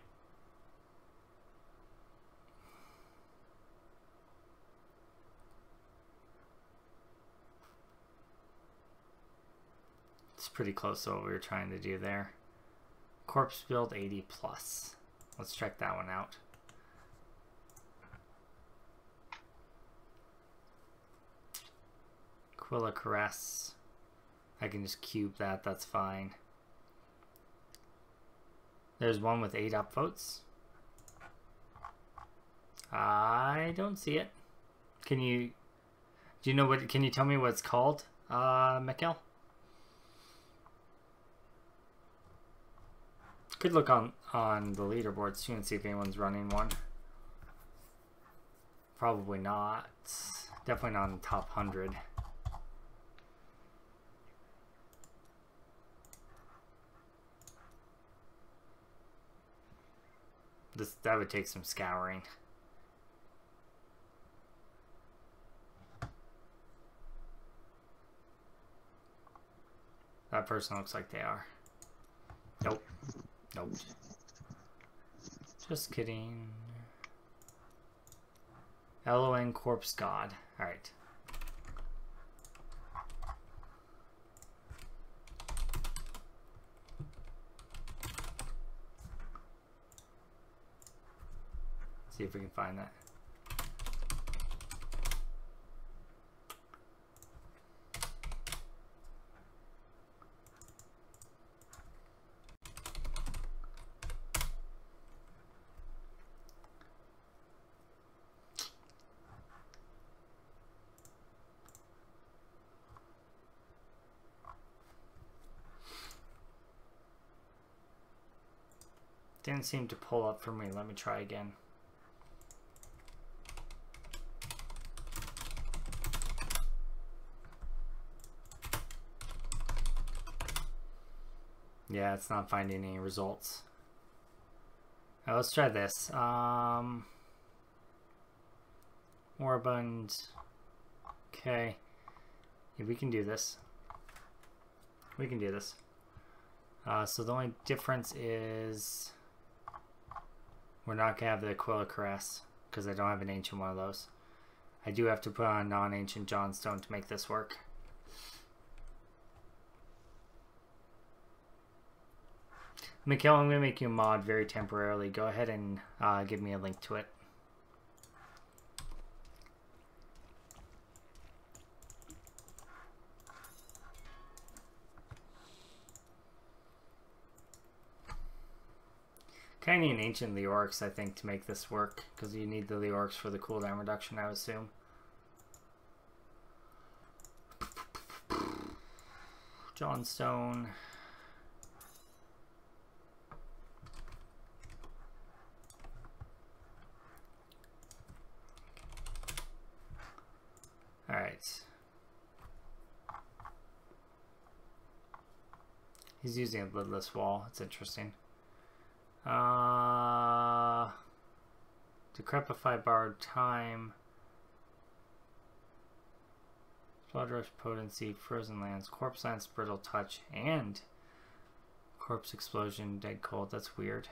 Speaker 1: It's pretty close to what we were trying to do there. Corpse build 80 plus. Let's check that one out. Quilla Caress. I can just cube that, that's fine. There's one with 8 upvotes. I don't see it. Do you know what, can you tell me what it's called, Mikkel? Could look on the leaderboards too and see if anyone's running one. Probably not. Definitely not in the top 100. That would take some scouring. That person looks like they are. Nope. Nope. Just kidding. LON Corpse God. Alright. See if we can find that. Didn't seem to pull up for me. Let me try again. Yeah, it's not finding any results. Now let's try this. Moribund. Okay. Yeah, we can do this. We can do this. So the only difference is we're not going to have the Quilla Caress because I don't have an ancient one of those. I do have to put on a non-ancient Johnstone to make this work. Mikhail, I'm going to make you a mod very temporarily. Go ahead and give me a link to it. Kind of need an ancient Leorix, I think, to make this work, because you need the Leorix for the cooldown reduction, I would assume. Johnstone. Alright. He's using a lidless wall. It's interesting. Decrepify borrowed time. Blood rush potency, frozen lands, corpse lance, brittle touch, and corpse explosion, dead cold. That's weird.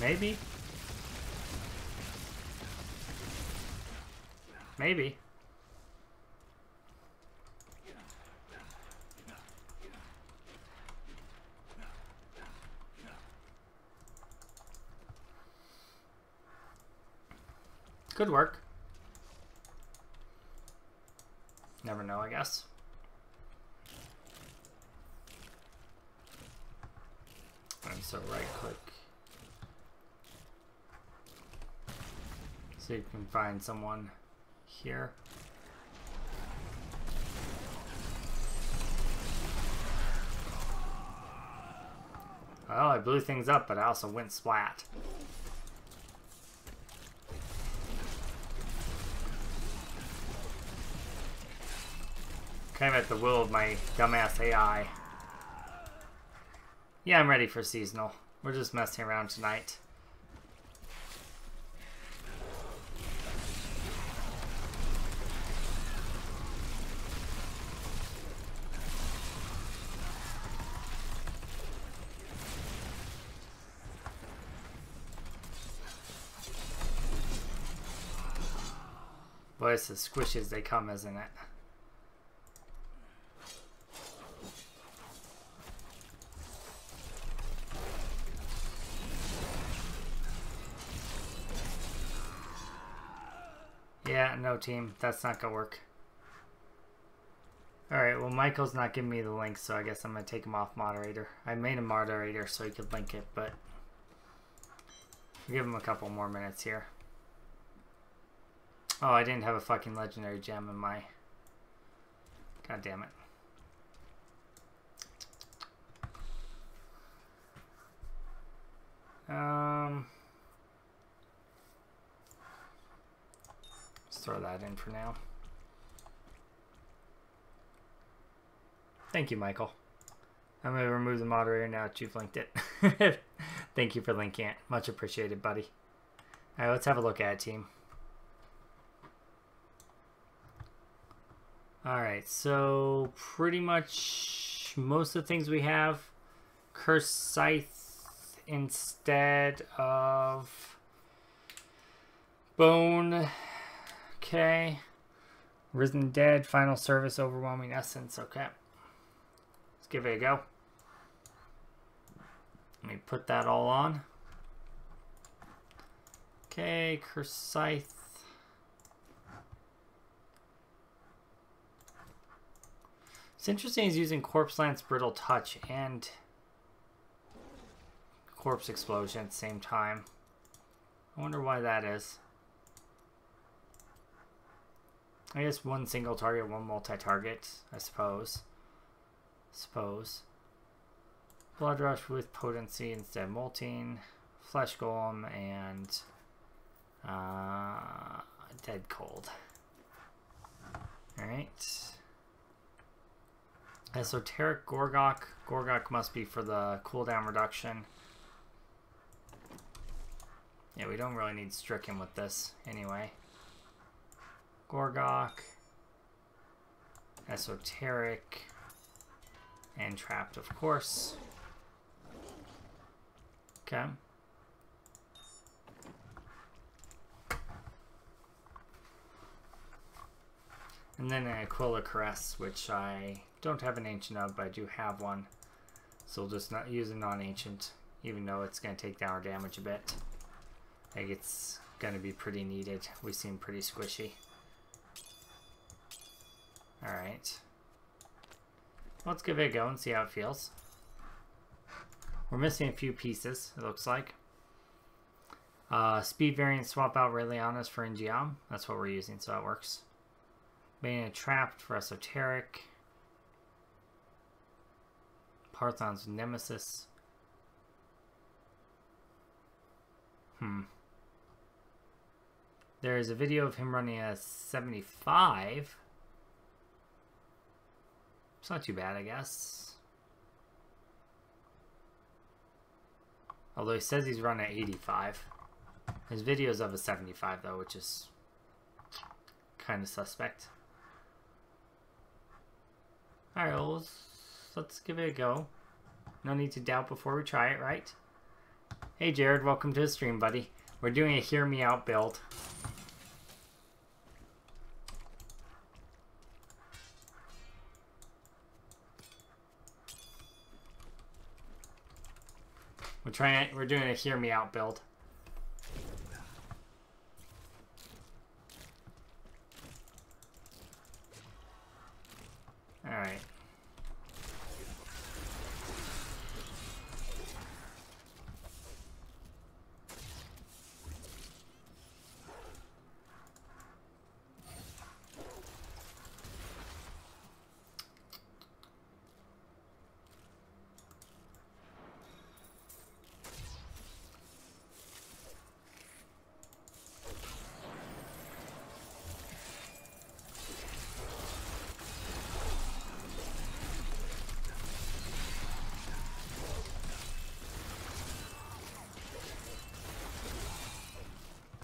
Speaker 1: Maybe. Maybe. Could work. Never know, I guess. And so right click. So you can find someone here. Well, I blew things up, but I also went splat. Kind of at the will of my dumbass AI. Yeah, I'm ready for seasonal. We're just messing around tonight. Boy, it's as squishy as they come, isn't it? Yeah, no team. That's not gonna work. Alright, well Michael's not giving me the link, so I guess I'm gonna take him off moderator. I made him moderator so he could link it, but I'll give him a couple more minutes here. Oh, I didn't have a fucking legendary gem in my... God damn it. Let's throw that in for now. Thank you, Michael. I'm going to remove the moderator now that you've linked it. Thank you for linking it. Much appreciated, buddy. Alright, let's have a look at it, team. Alright, so pretty much most of the things we have. Cursed Scythe instead of Bone. Okay. Risen Dead, Final Service, Overwhelming Essence. Okay. Let's give it a go. Let me put that all on. Okay, Cursed Scythe. It's interesting he's using Corpse Lance, Brittle Touch, and Corpse Explosion at the same time. I wonder why that is. I guess one single target, one multi-target, I suppose. Blood Rush with Potency instead of Molting. Flesh Golem and Dead Cold. Alright. Esoteric Gorgok. Gorgok must be for the cooldown reduction. Yeah, we don't really need Stricken with this anyway. Gorgok. Esoteric. And Trapped, of course. Okay. And then an Aquila Caress, which I don't have an Ancient of, but I do have one. So we'll just not use a non-ancient, even though it's going to take down our damage a bit. I think it's going to be pretty needed. We seem pretty squishy. Alright. Let's give it a go and see how it feels. We're missing a few pieces, it looks like. Speed variant, swap out Raeliana's for Ingeom. That's what we're using, so that works. Bane Trapped for Esoteric. Parthon's Nemesis. There is a video of him running a 75. It's not too bad, I guess. Although he says he's running at 85. His video's of a 75 though, which is kind of suspect. Alright, well, let's give it a go. No need to doubt before we try it, right? Hey Jared, welcome to the stream, buddy. We're doing a Hear Me Out build. We're doing a Hear Me Out build. Alright.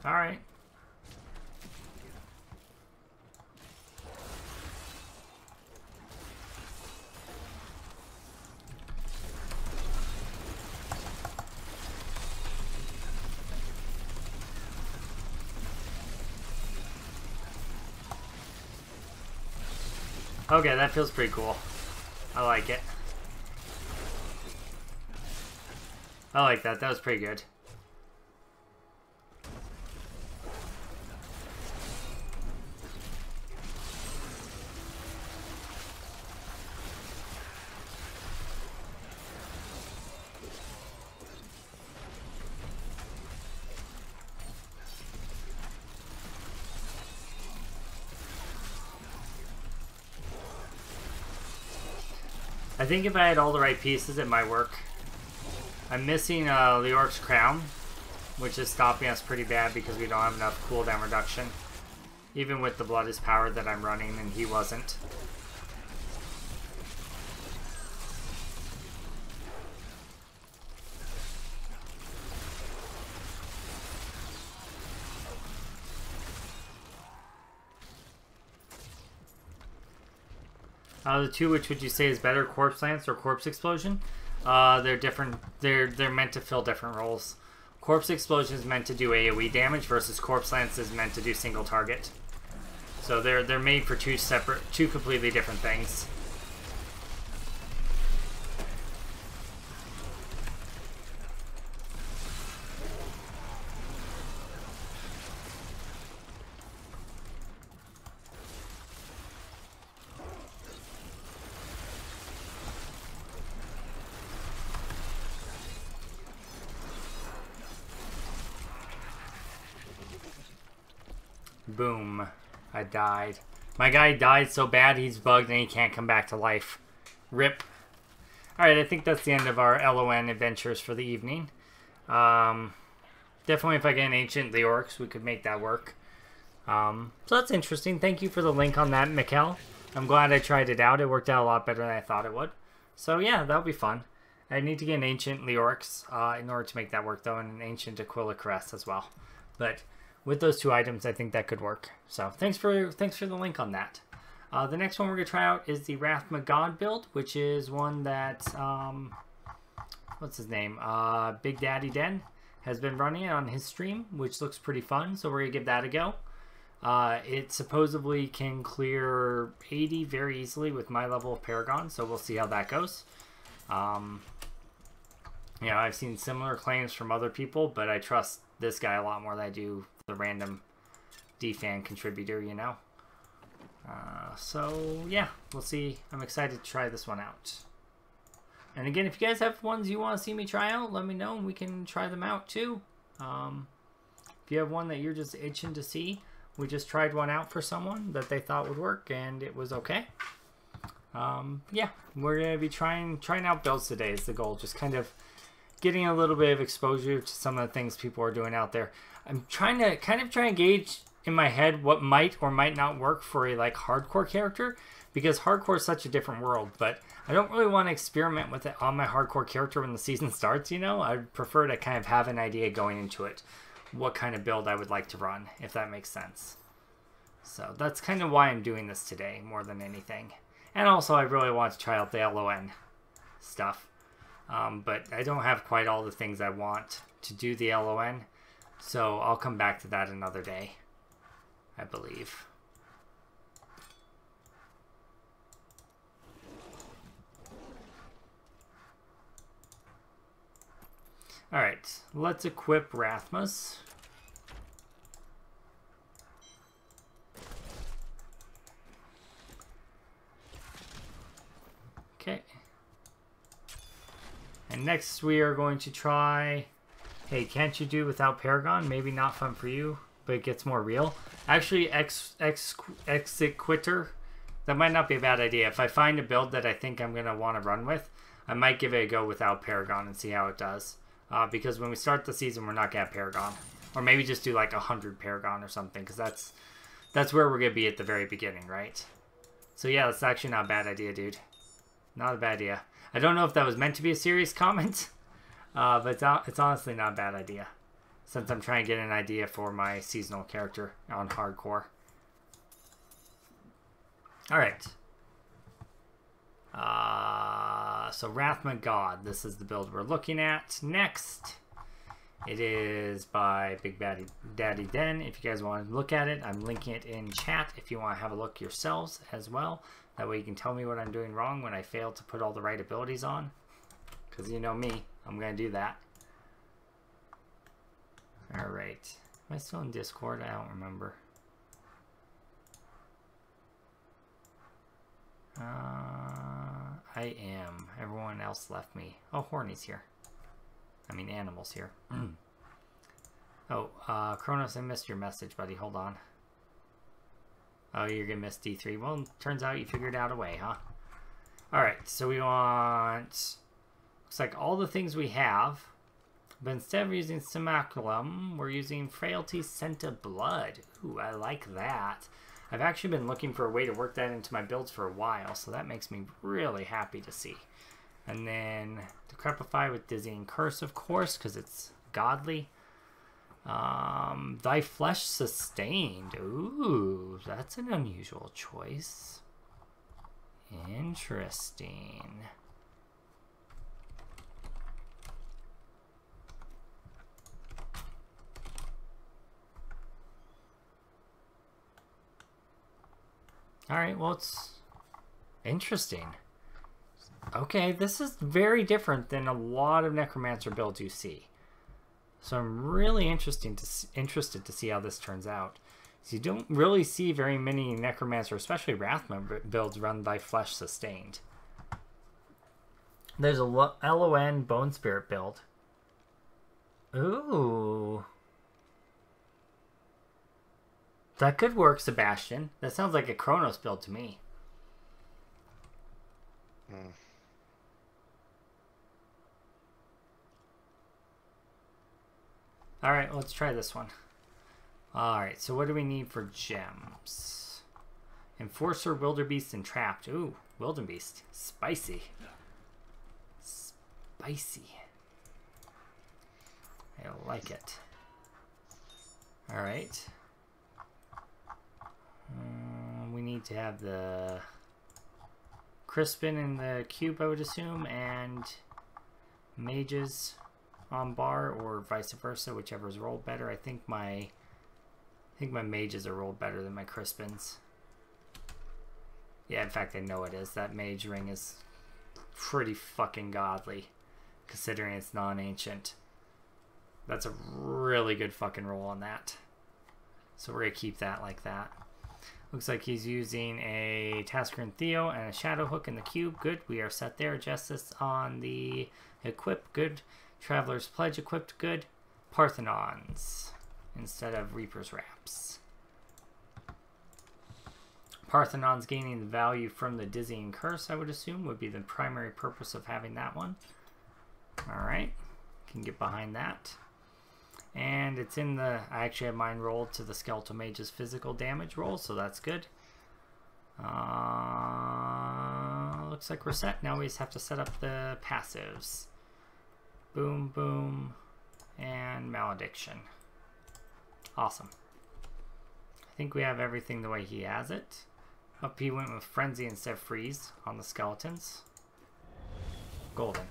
Speaker 1: Alright. Okay, that feels pretty cool. I like it. I like that. That was pretty good. I think if I had all the right pieces, it might work. I'm missing Leoric's crown, which is stopping us pretty bad because we don't have enough cooldown reduction. Even with the Blood is Power that I'm running, and he wasn't. The two, which would you say is better, Corpse Lance or Corpse Explosion? They're different. They're meant to fill different roles. Corpse Explosion is meant to do AoE damage versus Corpse Lance is meant to do single target. So they're made for two completely different things. Boom. I died. My guy died so bad he's bugged and he can't come back to life. RIP. Alright, I think that's the end of our LON adventures for the evening. Definitely if I get an Ancient Leorix, we could make that work. So that's interesting. Thank you for the link on that, Mikkel. I'm glad I tried it out. It worked out a lot better than I thought it would. So yeah, that'll be fun. I need to get an Ancient Leorix in order to make that work though, and an Ancient Aquila Crest as well. But with those two items, I think that could work. So thanks for the link on that. The next one we're going to try out is the Rathma God build, which is one that, what's his name? Big Daddy Den has been running on his stream, which looks pretty fun. So we're going to give that a go. It supposedly can clear 80 very easily with my level of Paragon, so we'll see how that goes. You know, I've seen similar claims from other people, but I trust this guy a lot more than I do the random D-fan contributor, you know. So yeah, we'll see. I'm excited to try this one out. And again, if you guys have ones you want to see me try out, let me know and we can try them out too. If you have one that you're just itching to see, we just tried one out for someone that they thought would work and it was okay. Yeah, we're gonna be trying out builds today is the goal. Just kind of getting a little bit of exposure to some of the things people are doing out there. I'm trying to gauge in my head what might or might not work for a like hardcore character, because hardcore is such a different world, but I don't really want to experiment with it on my hardcore character when the season starts, you know? I'd prefer to kind of have an idea going into it, what kind of build I would like to run, if that makes sense. So that's kind of why I'm doing this today, more than anything. And also I really want to try out the LON stuff. But I don't have quite all the things I want to do the LON, so I'll come back to that another day, I believe. Alright, let's equip Rathmas. Okay. And next we are going to try, hey, can't you do without Paragon? Maybe not fun for you, but it gets more real. Actually, exit quitter, that might not be a bad idea. If I find a build that I think I'm going to want to run with, I might give it a go without Paragon and see how it does. Because when we start the season, we're not going to have Paragon. Or maybe just do like 100 Paragon or something, because that's where we're going to be at the very beginning, right? So yeah, that's actually not a bad idea, dude. Not a bad idea. I don't know if that was meant to be a serious comment, but it's honestly not a bad idea, since I'm trying to get an idea for my seasonal character on hardcore. Alright. So Rathma God, this is the build we're looking at next. It is by Big Daddy Den. If you guys want to look at it, I'm linking it in chat if you want to have a look yourselves as well. That way you can tell me what I'm doing wrong when I fail to put all the right abilities on. Because you know me, I'm going to do that. Alright. Am I still in Discord? I don't remember. I am. Everyone else left me. Oh, Horny's here. I mean, Animal's here. Oh, Kronos, I missed your message, buddy. Hold on. Oh, you're gonna miss D3. Well, turns out you figured out a way, huh? Alright, so we want... Looks like all the things we have. But instead of using Simulacrum, we're using Frailty, Scent of Blood. Ooh, I like that. I've actually been looking for a way to work that into my builds for a while, so that makes me really happy to see. And then Decrepify with Dizzying Curse, of course, because it's godly. Thy Flesh Sustained. Ooh, that's an unusual choice. Interesting. Alright, well, it's interesting. Okay, this is very different than a lot of Necromancer builds you see. So I'm really interested to see how this turns out. So you don't really see very many Necromancer, especially Rathma builds run by Flesh Sustained. There's a LON Bone Spirit build. Ooh. That could work, Sebastian. That sounds like a Kronos build to me. Alright, let's try this one. Alright, so what do we need for gems? Enforcer, Wildebeest, and Trapped. Ooh, Wildebeest. Spicy. Spicy. I like it. Alright. We need to have the Crispin in the cube, I would assume, and mages on bar, or vice versa, whichever is rolled better. I think my mages are rolled better than my Crispins. Yeah, in fact, I know it is. That mage ring is pretty fucking godly, considering it's non-ancient. That's a really good fucking roll on that. So we're gonna keep that like that. Looks like he's using a Tasker and Theo and a Shadow Hook in the cube. Good, we are set there. Justice on the equip. Good. Traveler's Pledge equipped. Good. Parthenons instead of Reaper's Wraps. Parthenons gaining the value from the Dizzying Curse, I would assume, would be the primary purpose of having that one. Alright, can get behind that. And it's in the... I actually have mine rolled to the Skeletal Mage's physical damage roll, so that's good. Looks like we're set. Now we just have to set up the passives. Boom, boom, and Malediction. Awesome. I think we have everything the way he has it. Up he went with Frenzy instead of Freeze on the skeletons. Golden.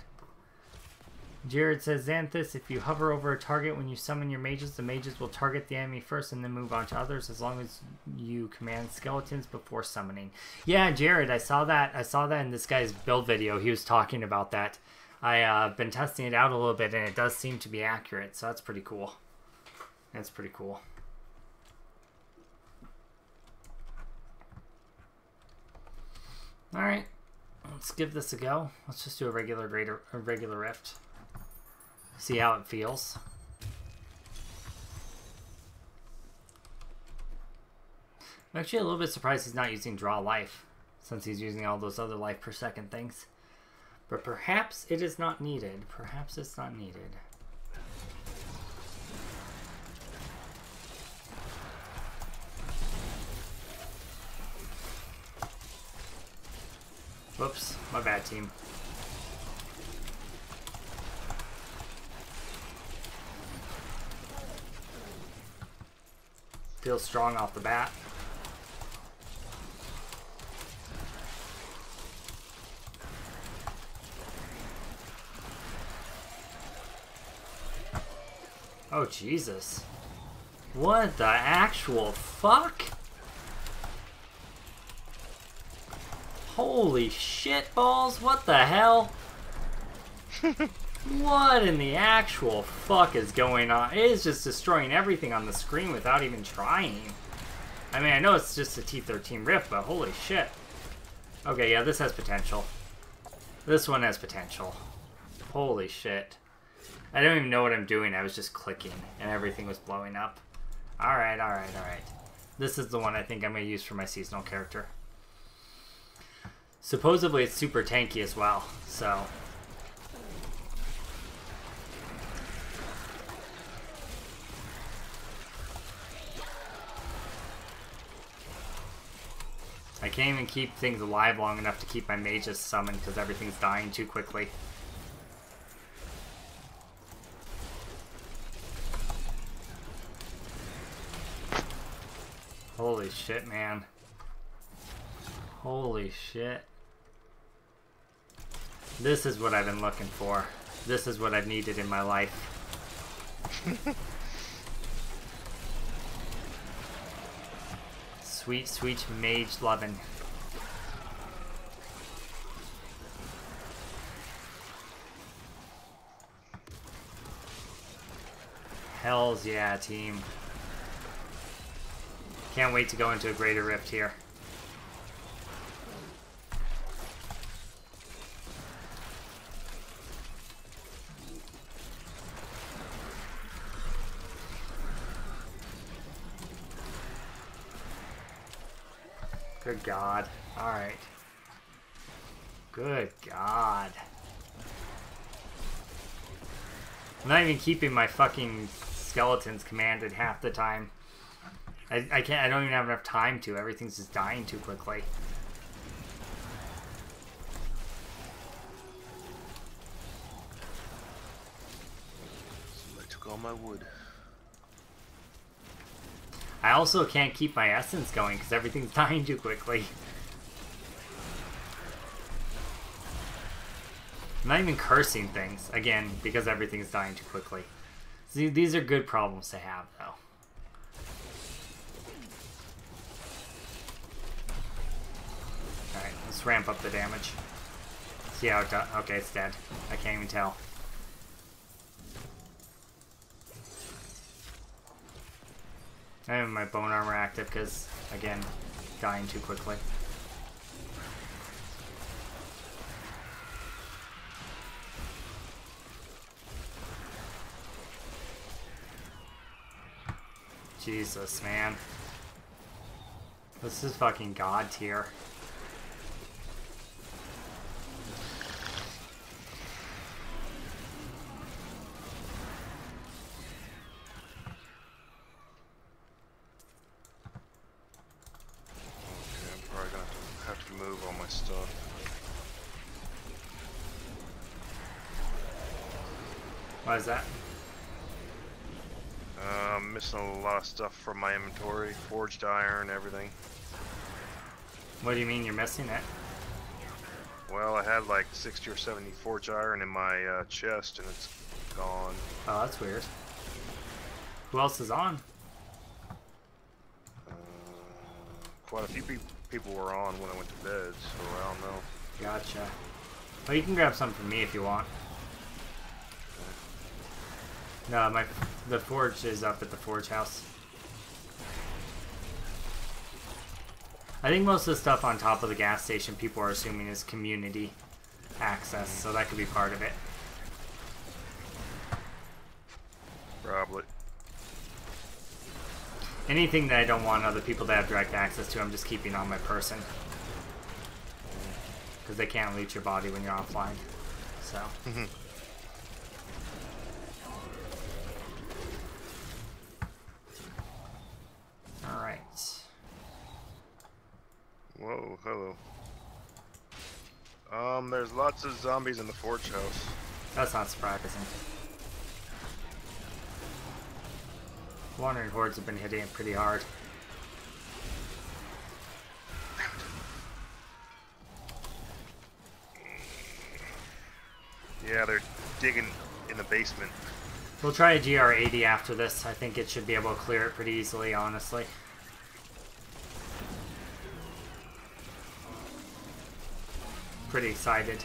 Speaker 1: Jared says, Zanthyst, if you hover over a target when you summon your mages, the mages will target the enemy first and then move on to others as long as you command skeletons before summoning. Yeah, Jared, I saw that. I saw that in this guy's build video. He was talking about that. I've been testing it out a little bit, and it does seem to be accurate, so that's pretty cool. That's pretty cool. Alright, let's give this a go. Let's just do a regular rift. See how it feels. I'm actually a little bit surprised he's not using draw life, since he's using all those other life per second things. But perhaps it is not needed. Perhaps it's not needed. Whoops, my bad, team. Feels strong off the bat. Oh, Jesus. What the actual fuck? Holy shit balls, what the hell? What in the actual fuck is going on? It is just destroying everything on the screen without even trying. I mean, I know it's just a T13 rift, but holy shit. Okay, yeah, this has potential. This one has potential. Holy shit. I don't even know what I'm doing. I was just clicking, and everything was blowing up. Alright, alright, alright. This is the one I think I'm going to use for my seasonal character. Supposedly it's super tanky as well, so... I can't even keep things alive long enough to keep my mages summoned because everything's dying too quickly. Holy shit, man. Holy shit. This is what I've been looking for. This is what I've needed in my life. Sweet, sweet mage lovin'. Hells yeah, team. Can't wait to go into a greater rift here. Good God. Alright. Good God. I'm not even keeping my fucking skeletons commanded half the time. I don't even have enough time to. Everything's just dying too quickly.
Speaker 2: I took all my wood.
Speaker 1: I also can't keep my essence going because everything's dying too quickly. I'm not even cursing things, again, because everything's dying too quickly. See, these are good problems to have, though. Alright, let's ramp up the damage. See how it does. Okay, it's dead. I can't even tell. I have my bone armor active because, again, dying too quickly. Jesus, man. This is fucking God tier. Why is that?
Speaker 2: I'm missing a lot of stuff from my inventory. Forged iron, everything.
Speaker 1: What do you mean you're missing it?
Speaker 2: Well, I had like 60 or 70 forge iron in my chest, and it's gone.
Speaker 1: Oh, that's weird. Who else is on?
Speaker 2: Quite a few people were on when I went to bed, so I don't know.
Speaker 1: Gotcha. Well, you can grab some from me if you want. No, the forge is up at the forge house. I think most of the stuff on top of the gas station people are assuming is community access, so that could be part of it.
Speaker 2: Probably.
Speaker 1: Anything that I don't want other people to have direct access to, I'm just keeping on my person. Because they can't loot your body when you're offline. So. Alright.
Speaker 2: Whoa, hello. There's lots of zombies in the forge house.
Speaker 1: That's not surprising. Wandering hordes have been hitting it pretty hard.
Speaker 2: Yeah, they're digging in the basement.
Speaker 1: We'll try a GR80 after this. I think it should be able to clear it pretty easily, honestly. Pretty excited.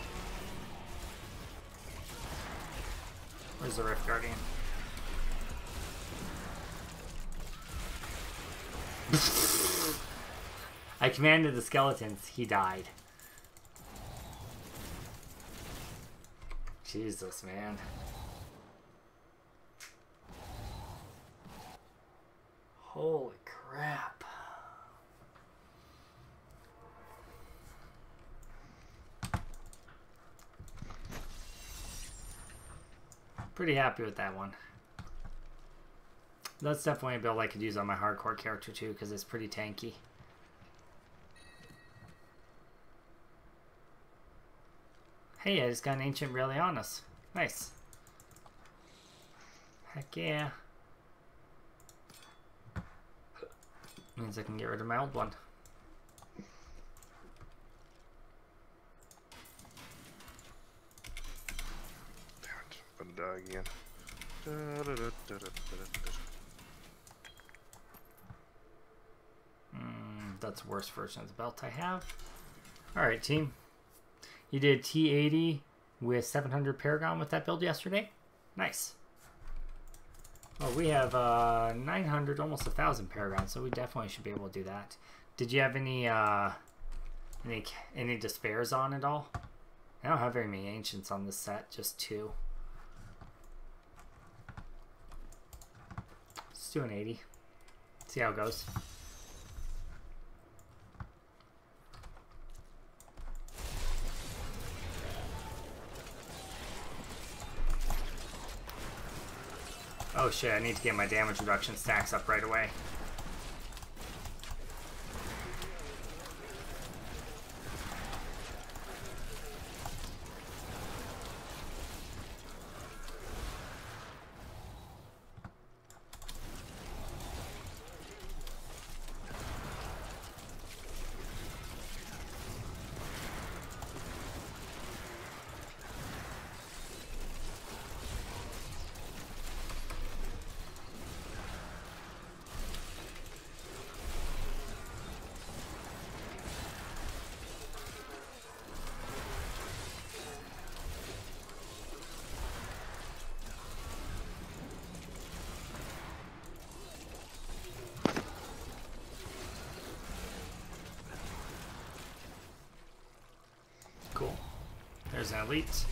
Speaker 1: Where's the Rift Guardian? I commanded the skeletons. He died. Jesus, man. Holy crap. Pretty happy with that one. That's definitely a build I could use on my hardcore character too, because it's pretty tanky. Hey, I just got an Ancient Brillianus. Nice. Heck yeah. Means I can get rid of my old one.
Speaker 2: I'm gonna die again.
Speaker 1: That's the worst version of the belt I have. Alright, team. You did T80 with 700 Paragon with that build yesterday? Nice. Well, we have 900, almost 1,000 Paragon, so we definitely should be able to do that. Did you have any despairs on at all? I don't have very many ancients on this set, just 2. Let's do an 80. See how it goes. Oh shit, I need to get my damage reduction stacks up right away. Cool. There's an elite.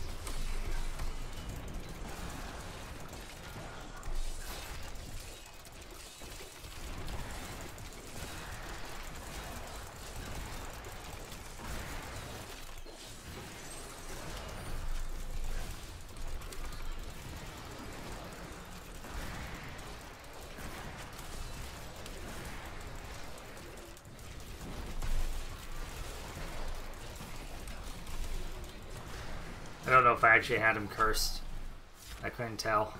Speaker 1: I don't know if I actually had him cursed. I couldn't tell.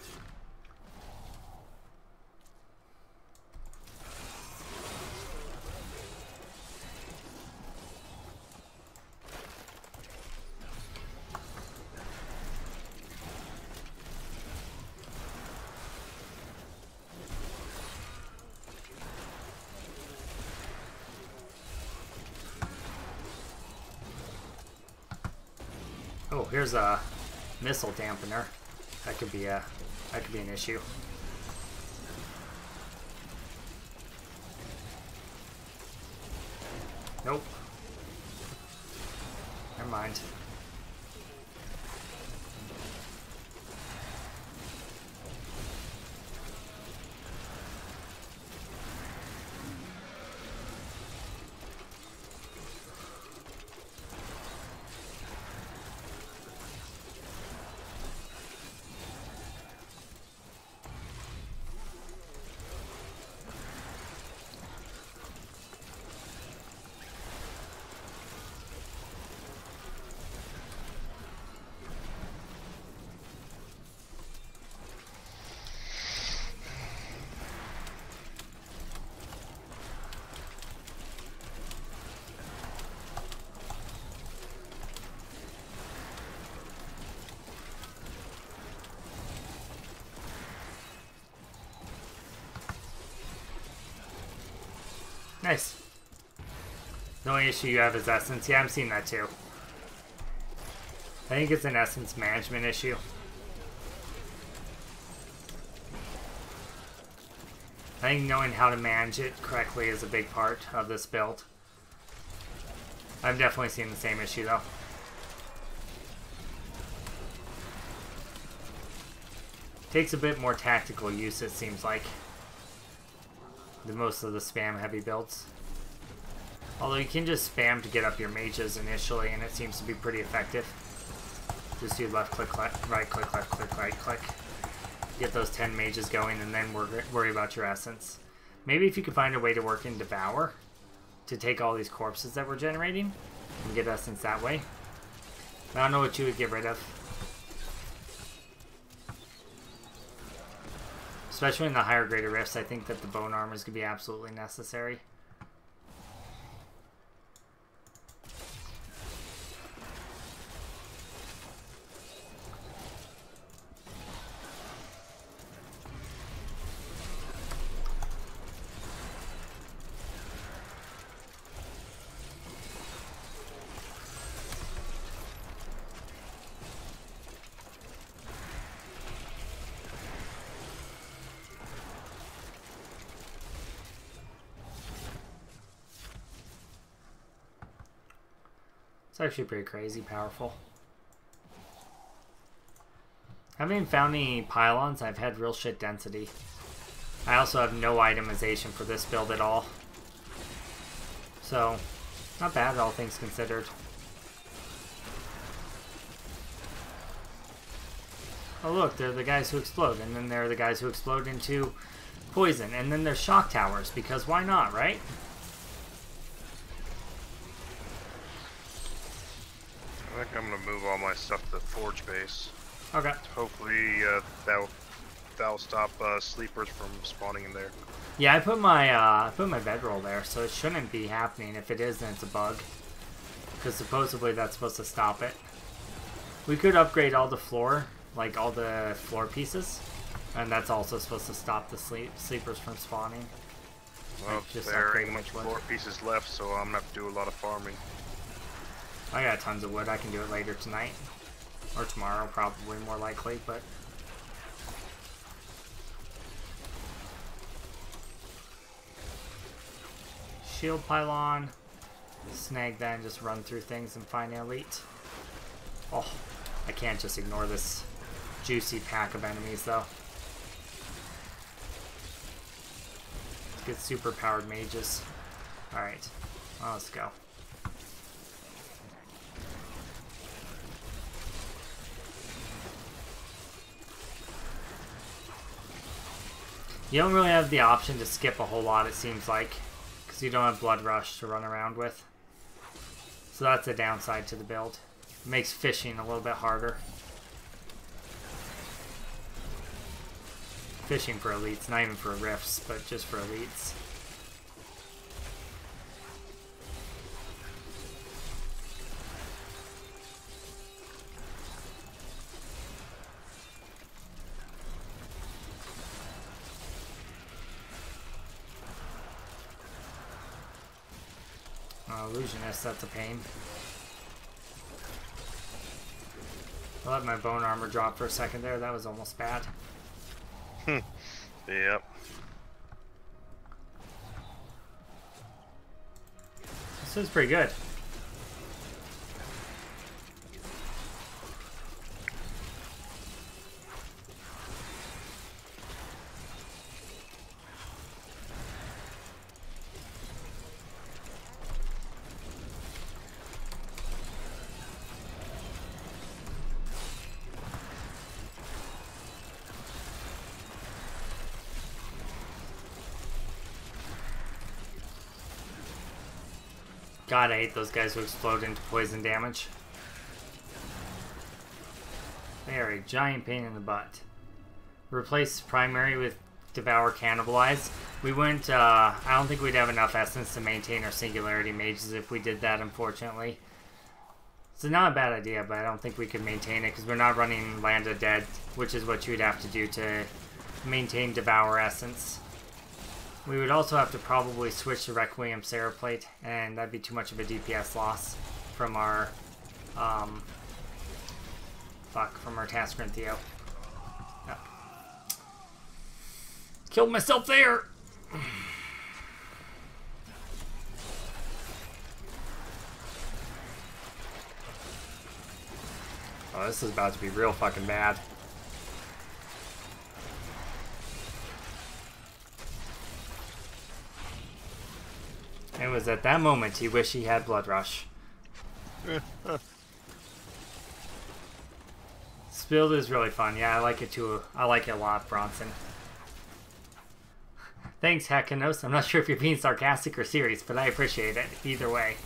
Speaker 1: Oh, here's a missile dampener. That could be an issue. Nope. Never mind. Nice. The only issue you have is essence. Yeah, I'm seeing that too. I think it's an essence management issue. I think knowing how to manage it correctly is a big part of this build. I'm definitely seeing the same issue though. Takes a bit more tactical use, it seems like, than most of the spam heavy builds. Although you can just spam to get up your mages initially and it seems to be pretty effective. Just do left click, right click, left click, right click. Get those 10 mages going and then worry about your essence. Maybe if you could find a way to work in Devour to take all these corpses that we're generating and get essence that way. I don't know what you would get rid of. Especially in the higher grade rifts, I think that the bone armor is going to be absolutely necessary. It's actually pretty crazy powerful. I haven't even found any pylons. I've had real shit density. I also have no itemization for this build at all. So, not bad all things considered. Oh look, they're the guys who explode, and then they're the guys who explode into poison, and then there's shock towers, because why not, right?
Speaker 2: I think I'm gonna move all my stuff to the forge base.
Speaker 1: Okay.
Speaker 2: Hopefully that'll stop sleepers from spawning in there.
Speaker 1: Yeah, I put my bedroll there, so it shouldn't be happening. If it is, then it's a bug, because supposedly that's supposed to stop it. We could upgrade all the floor, like all the floor pieces, and that's also supposed to stop the sleepers from spawning.
Speaker 2: Well,
Speaker 1: like just
Speaker 2: there
Speaker 1: upgrade
Speaker 2: ain't much
Speaker 1: wood.
Speaker 2: floor pieces left, so I'm gonna have to do a lot of farming.
Speaker 1: I got tons of wood. I can do it later tonight. Or tomorrow, probably more likely, but... Shield pylon. Snag that and just run through things and find an elite. Oh, I can't just ignore this juicy pack of enemies, though. Let's get super powered mages. Alright, well, let's go. You don't really have the option to skip a whole lot, it seems like, because you don't have Blood Rush to run around with. So that's a downside to the build. It makes fishing a little bit harder. Fishing for elites, not even for rifts, but just for elites. Illusionist, that's a pain. I let my bone armor drop for a second there. That was almost bad.
Speaker 2: Yep.
Speaker 1: This is pretty good. God, I hate those guys who explode into poison damage. They are a giant pain in the butt. Replace primary with Devour Cannibalize. We wouldn't, I don't think we'd have enough essence to maintain our Singularity Mages if we did that, unfortunately. It's not a bad idea, but I don't think we could maintain it because we're not running Land of Dead, which is what you would have to do to maintain Devour Essence. We would also have to probably switch to Requiem Sarah Plate, and that'd be too much of a DPS loss from our, from our Tasker and Theo. Yep. Killed myself there! Oh, this is about to be real fucking bad. It was at that moment he wished he had Blood Rush. This build is really fun. Yeah, I like it too. I like it a lot, Bronson. Thanks, Hakanos. I'm not sure if you're being sarcastic or serious, but I appreciate it either way.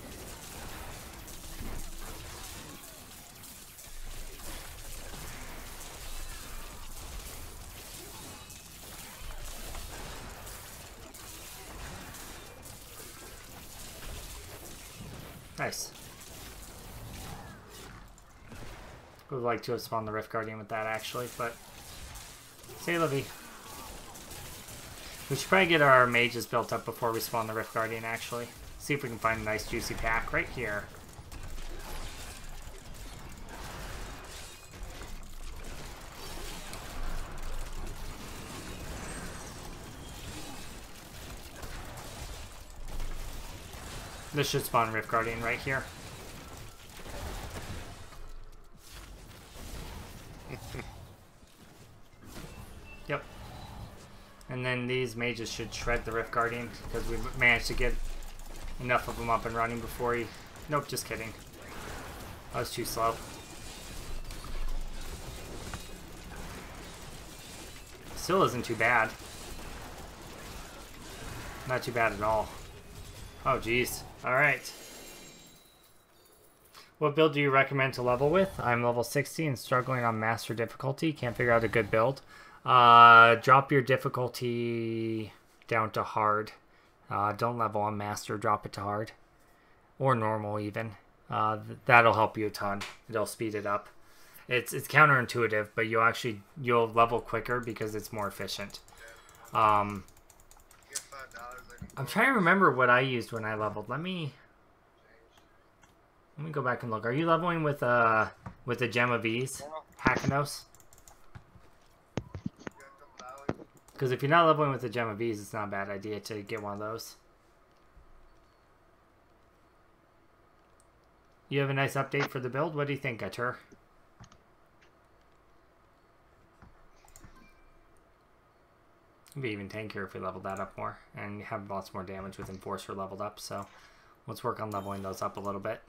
Speaker 1: Nice. Would like to have spawned the Rift Guardian with that actually, but say Livy. We should probably get our mages built up before we spawn the Rift Guardian actually. See if we can find a nice juicy pack right here. This should spawn Rift Guardian right here. Yep. And then these mages should shred the Rift Guardian because we managed to get enough of them up and running before he... Nope, just kidding. I was too slow. Still isn't too bad. Not too bad at all. Oh, geez. Alright. What build do you recommend to level with? I'm level 60 and struggling on master difficulty. Can't figure out a good build. Drop your difficulty down to hard. Don't level on master. Drop it to hard. Or normal, even. That'll help you a ton. It'll speed it up. It's counterintuitive, but you'll level quicker because it's more efficient. I'm trying to remember what I used when I leveled. Let me go back and look. Are you leveling with the Gem of Ease, Hakanos? Because if you're not leveling with the Gem of Ease, it's not a bad idea to get one of those. You have a nice update for the build. What do you think, Atur? It'd be even tankier if we leveled that up more and have lots more damage with Enforcer leveled up, so let's work on leveling those up a little bit.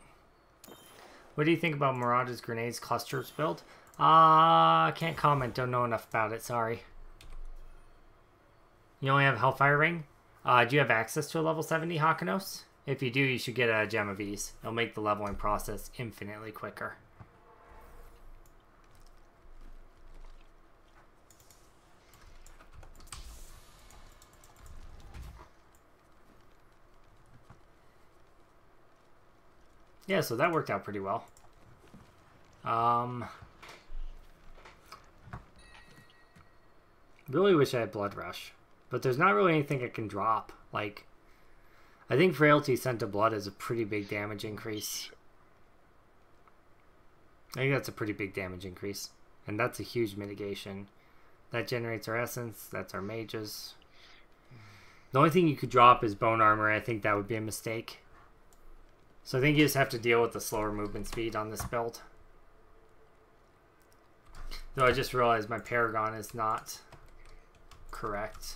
Speaker 1: What do you think about Marauders Grenades Clusters build? Can't comment, don't know enough about it, sorry. You only have Hellfire Ring? Do you have access to a level 70 Hakanos? If you do, you should get a Gem of Ease. It'll make the leveling process infinitely quicker. Yeah, so that worked out pretty well. Really wish I had Blood Rush. But there's not really anything I can drop. Like, I think Frailty sent to Blood is a pretty big damage increase. I think that's a pretty big damage increase. And that's a huge mitigation. That generates our essence. That's our mages. The only thing you could drop is bone armor. I think that would be a mistake. So I think you just have to deal with the slower movement speed on this build. Though I just realized my Paragon is not correct.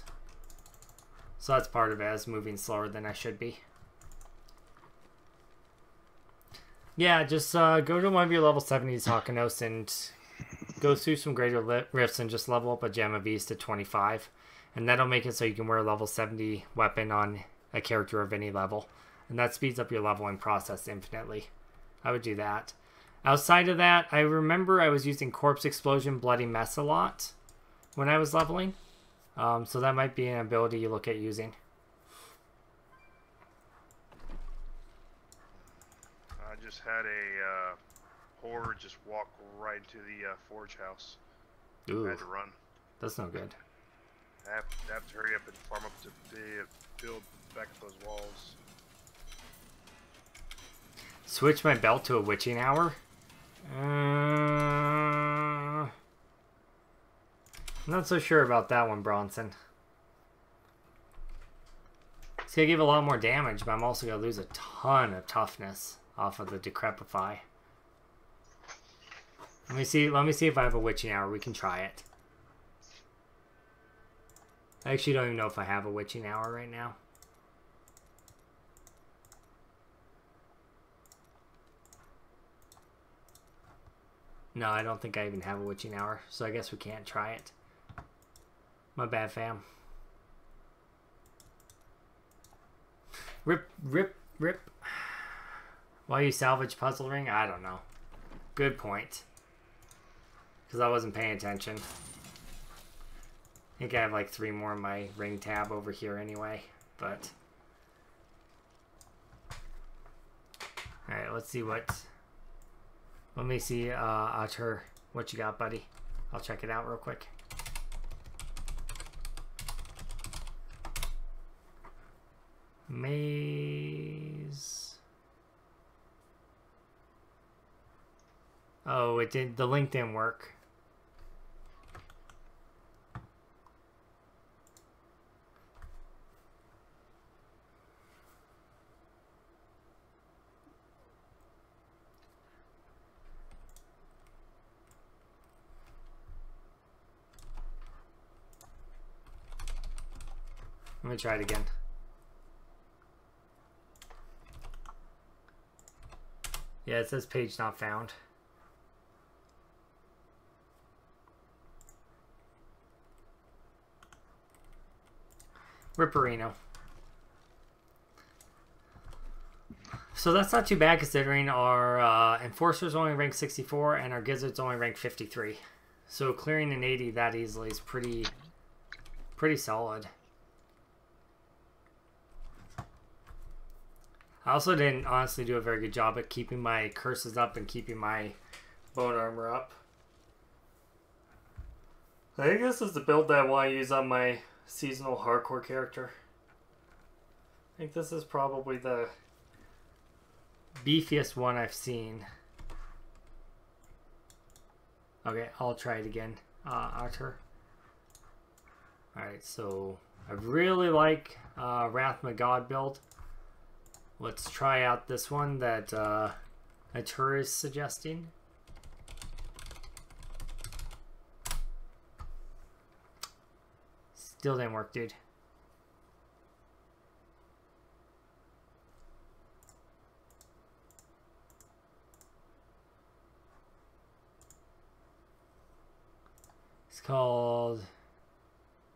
Speaker 1: So that's part of it, as moving slower than I should be. Yeah, just go to one of your level 70s Hakanos and go through some greater rifts and just level up a Gem of East to 25. And that'll make it so you can wear a level 70 weapon on a character of any level. And that speeds up your leveling process infinitely. I would do that. Outside of that, I remember I was using Corpse Explosion Bloody Mess a lot when I was leveling. So that might be an ability you look at using.
Speaker 2: I just had a horde just walk right into the forge house.
Speaker 1: Ooh,
Speaker 2: I had to run.
Speaker 1: That's no good.
Speaker 2: I have to hurry up and farm up to build back up those walls.
Speaker 1: Switch my belt to a witching hour? I'm not so sure about that one, Bronson. It's going to give a lot more damage, but I'm also going to lose a ton of toughness off of the Decrepify. Let me see if I have a witching hour. We can try it. I actually don't even know if I have a witching hour right now. No, I don't think I even have a witching hour, so I guess we can't try it. My bad, fam. Rip, rip, rip. Why you salvage puzzle ring? I don't know. Good point. Because I wasn't paying attention. I think I have like 3 more in my ring tab over here anyway, but... Alright, let's see what... Let me see, Atur, what you got, buddy? I'll check it out real quick. Maze. Oh, it did. The link didn't work. Let me try it again. Yeah, it says page not found. Ripperino. So that's not too bad considering our Enforcer's only rank 64 and our Gizzard's only rank 53. So clearing an 80 that easily is pretty solid. I also didn't honestly do a very good job at keeping my curses up and keeping my bone armor up. I think this is the build that I want to use on my seasonal hardcore character. I think this is probably the beefiest one I've seen. Okay, I'll try it again, Arthur. Alright, so I really like Rathma God build. Let's try out this one that Atur is suggesting. Still didn't work, dude. It's called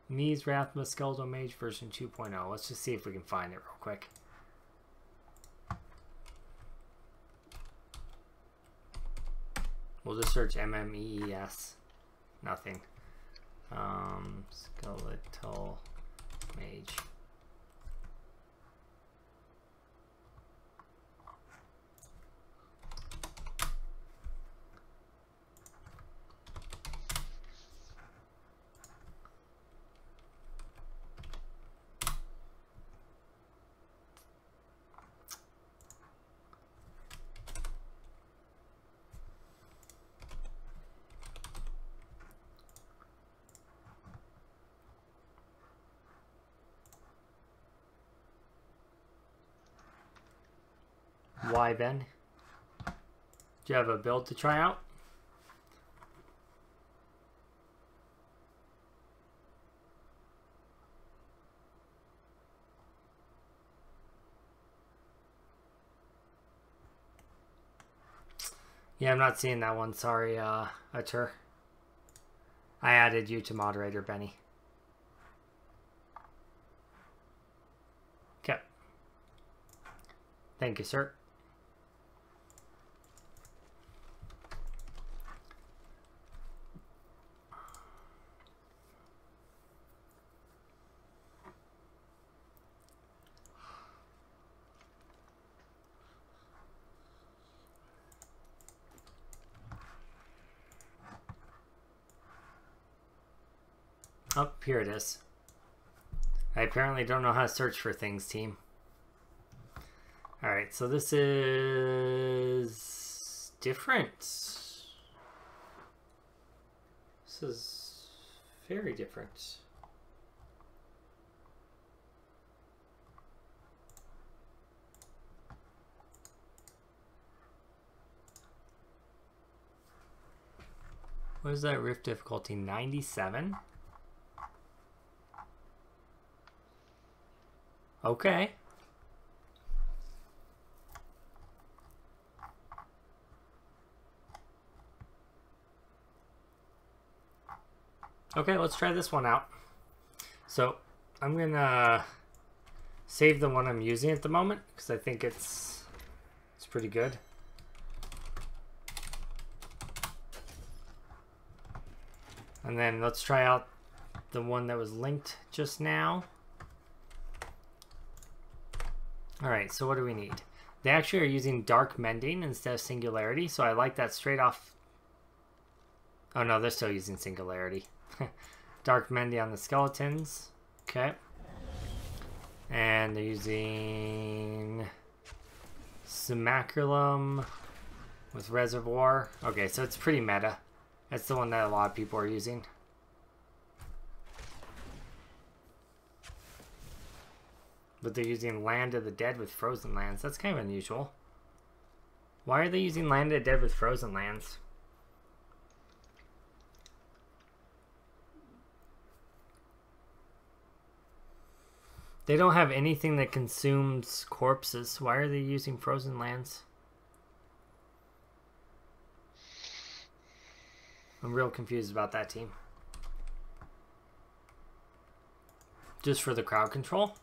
Speaker 1: Mies Rathma Skeletal Mage version 2.0. Let's just see if we can find it real quick. We'll just search MMEES. Nothing. Skeletal Mage. Why, Ben? Do you have a build to try out? Yeah, I'm not seeing that one. Sorry, Atur. I added you to moderator, Benny. Okay. Thank you, sir. Oh, here it is. I apparently don't know how to search for things, team. Alright, so this is different. This is very different. What is that rift difficulty? 97? Okay. Okay, let's try this one out. So, I'm gonna save the one I'm using at the moment because I think it's pretty good. And then let's try out the one that was linked just now. Alright, so what do we need? They actually are using dark mending instead of singularity, so I like that straight off. Oh no, they're still using singularity. Dark mending on the skeletons. Okay. And they're using Simulacrum with Reservoir. Okay, so it's pretty meta. That's the one that a lot of people are using. But they're using Land of the Dead with Frozen Lands. That's kind of unusual. Why are they using Land of the Dead with Frozen Lands? They don't have anything that consumes corpses. Why are they using Frozen Lands? I'm real confused about that team. Just for the crowd control?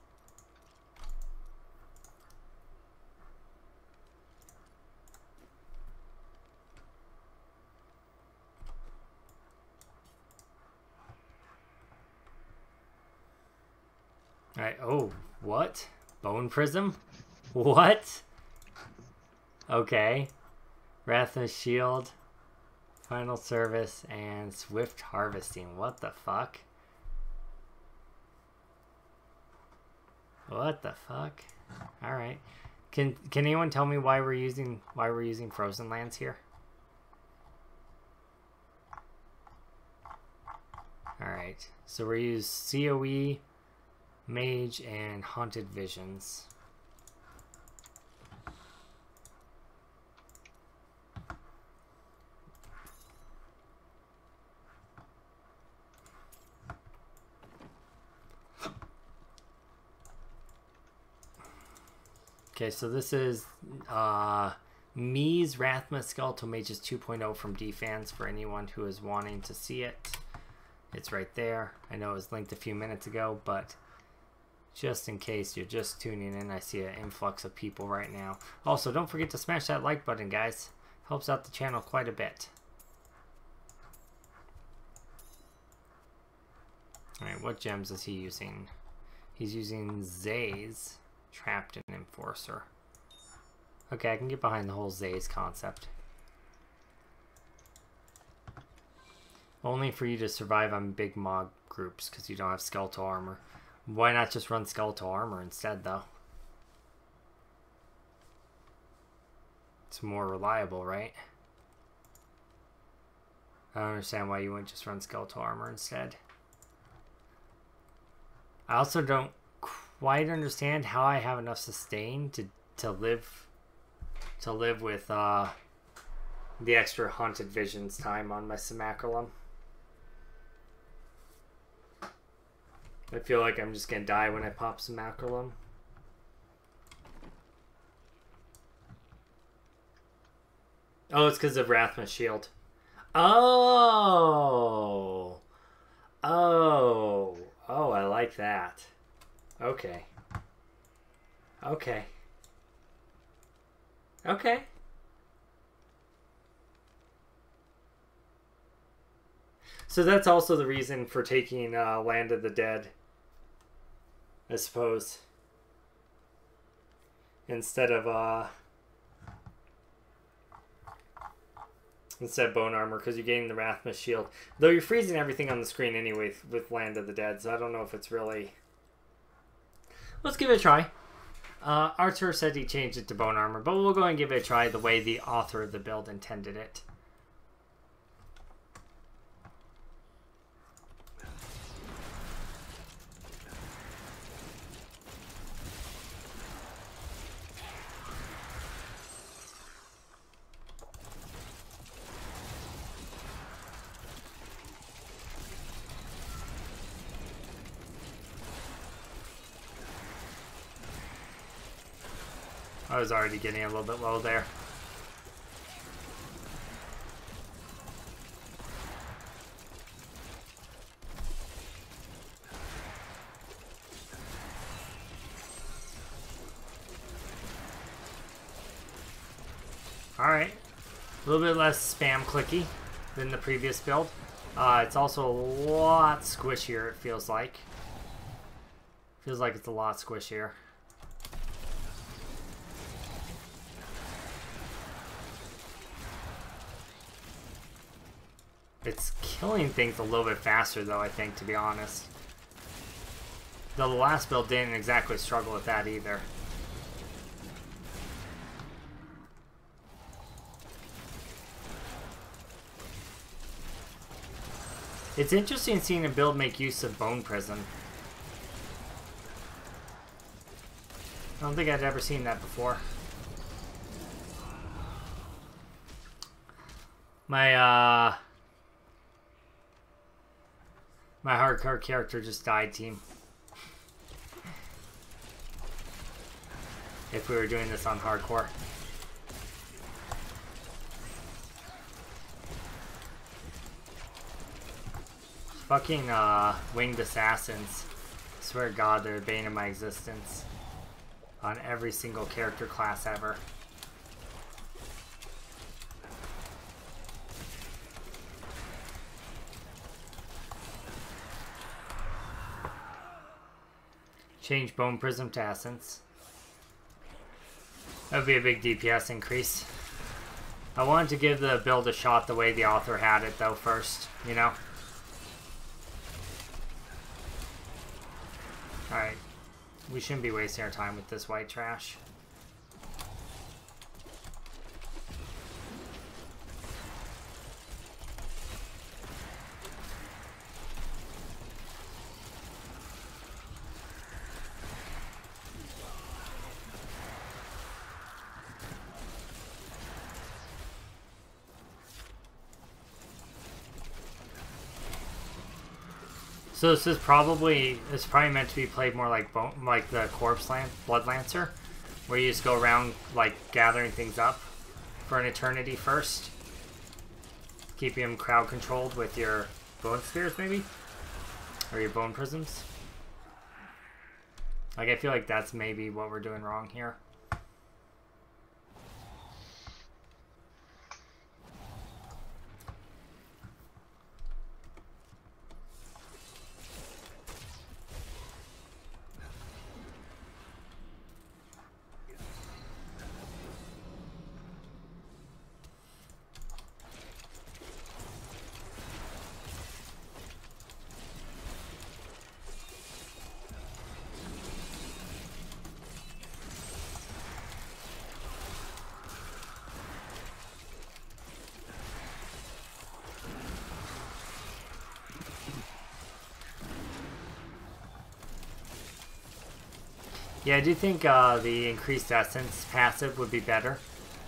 Speaker 1: Alright, oh, what? Bone Prism? What? Okay. Rathma Shield, Final Service, and Swift Harvesting. What the fuck? What the fuck? Alright. Can anyone tell me why we're using Frozen Lands here? Alright. So we use COE, Mage, and Haunted Visions. Okay, so this is Me's Rathma Skeletal Mages 2.0 from DFans for anyone who is wanting to see it. It's right there. I know it was linked a few minutes ago, but just in case you're just tuning in, I see an influx of people right now. Also, don't forget to smash that like button, guys. Helps out the channel quite a bit. Alright, what gems is he using? He's using Zay's Trapped and Enforcer. Okay, I can get behind the whole Zay's concept. Only for you to survive on big mob groups because you don't have skeletal armor. Why not just run skeletal armor instead, though? It's more reliable, right? I don't understand why you wouldn't just run skeletal armor instead. I also don't quite understand how I have enough sustain to live to live with the extra Haunted Visions time on my Simacrolum. I feel like I'm just gonna die when I pop Simacrolum. Oh, it's because of Rathma Shield. Oh! Oh! Oh, I like that. Okay. Okay. Okay. So that's also the reason for taking Land of the Dead, I suppose. Instead of Bone Armor, because you're getting the Rathma Shield. Though you're freezing everything on the screen anyway with Land of the Dead, so I don't know if it's really... Let's give it a try. Arthur said he changed it to Bone Armor, but we'll go and give it a try the way the author of the build intended it. I was already getting a little bit low there. Alright. A little bit less spam clicky than the previous build. It's also a lot squishier, it feels like. Feels like it's a lot squishier. It's killing things a little bit faster, though, I think, to be honest. Though the last build didn't exactly struggle with that either. It's interesting seeing a build make use of Bone Prism. I don't think I'd ever seen that before. My hardcore character just died, team. If we were doing this on hardcore. Fucking winged assassins. I swear to God, they're the bane of my existence. On every single character class ever. Change Bone Prism to Essence. That would be a big DPS increase. I wanted to give the build a shot the way the author had it, though, first, you know? Alright. We shouldn't be wasting our time with this white trash. So this is probably meant to be played more like the Blood Lancer, where you just go around like gathering things up for an eternity first, keeping them crowd controlled with your bone spheres maybe, or your bone prisms. Like I feel like that's maybe what we're doing wrong here. Yeah, I do think the increased essence passive would be better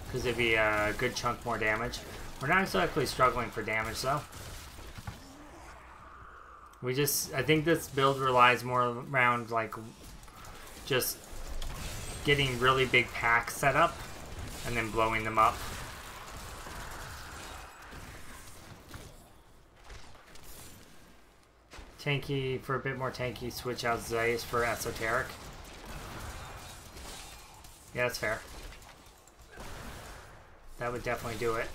Speaker 1: because it'd be a good chunk more damage. We're not exactly struggling for damage though. I think this build relies more around like just getting really big packs set up and then blowing them up. Tanky, for a bit more tanky, switch out Zayas for esoteric. Yeah, that's fair. That would definitely do it.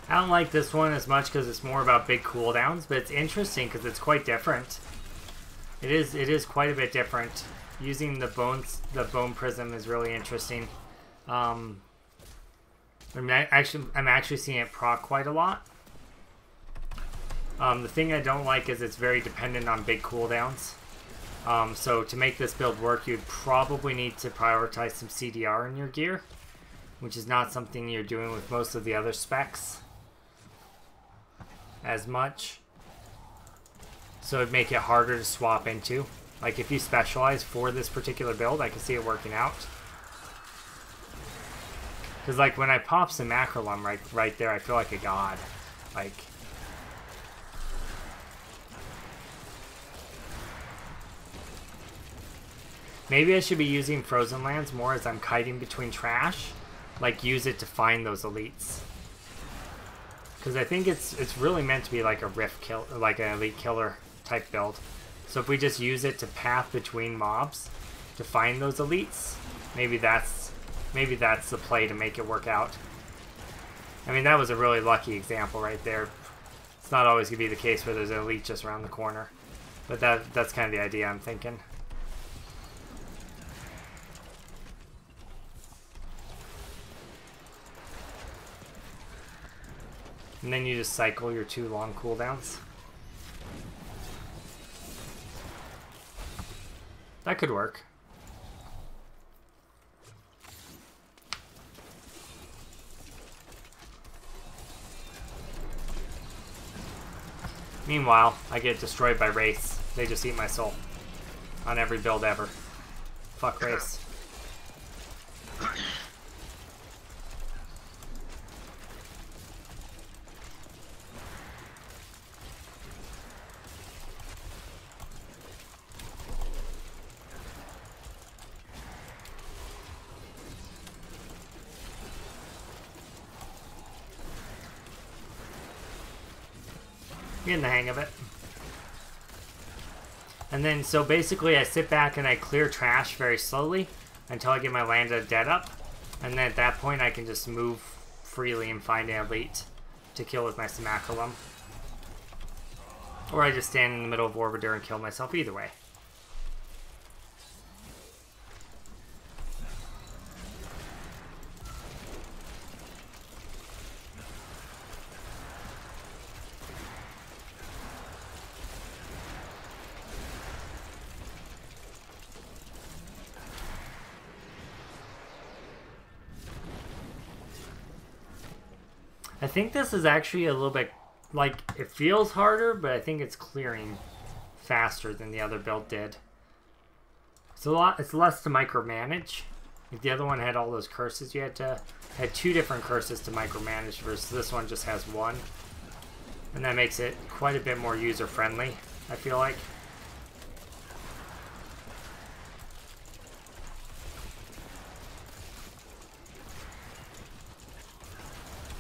Speaker 1: I don't like this one as much because it's more about big cooldowns, but it's interesting because it's quite different. It is quite a bit different. Using the bone prism is really interesting. I'm actually seeing it proc quite a lot. The thing I don't like is it's very dependent on big cooldowns. So to make this build work, you'd probably need to prioritize some CDR in your gear, which is not something you're doing with most of the other specs as much. So it'd make it harder to swap into. Like if you specialize for this particular build, I can see it working out. Because like when I pop some Macrolum right there, I feel like a god. Like, maybe I should be using Frozen Lands more as I'm kiting between trash. Like use it to find those elites. Because I think it's really meant to be like a rift kill, like an elite killer type build. So if we just use it to path between mobs to find those elites, maybe that's the play to make it work out. I mean, that was a really lucky example right there. It's not always gonna be the case where there's an elite just around the corner, but that's kind of the idea I'm thinking. And then you just cycle your 2 long cooldowns. That could work. Meanwhile, I get destroyed by Wraiths. They just eat my soul. On every build ever. Fuck Wraiths. Getting the hang of it. And then, so basically I sit back and I clear trash very slowly until I get my land of dead up. And then at that point I can just move freely and find an elite to kill with my Simacrolum. Or I just stand in the middle of Orbiter and kill myself, either way. I think this is actually a little bit, like, it feels harder, but I think it's clearing faster than the other build did. It's less to micromanage. If the other one had all those curses, you had 2 different curses to micromanage versus this one just has 1. And that makes it quite a bit more user-friendly, I feel like.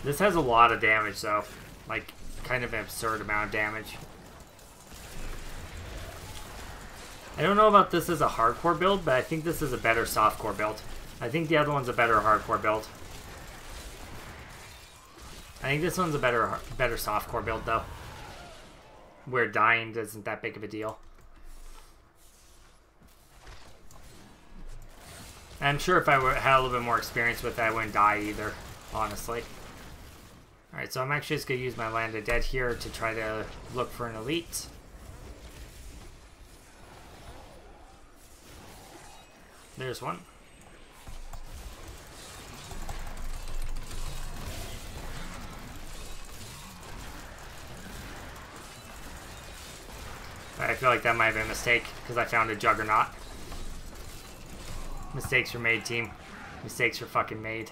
Speaker 1: This has a lot of damage though. Like, kind of an absurd amount of damage. I don't know about this as a hardcore build, but I think this is a better softcore build. I think the other one's a better hardcore build. I think this one's a better softcore build though, where dying isn't that big of a deal. I'm sure if I had a little bit more experience with it, I wouldn't die either, honestly. Alright, so I'm actually just going to use my Land of Dead here to try to look for an elite. There's one. I feel like that might have been a mistake, because I found a Juggernaut. Mistakes were made, team. Mistakes were fucking made.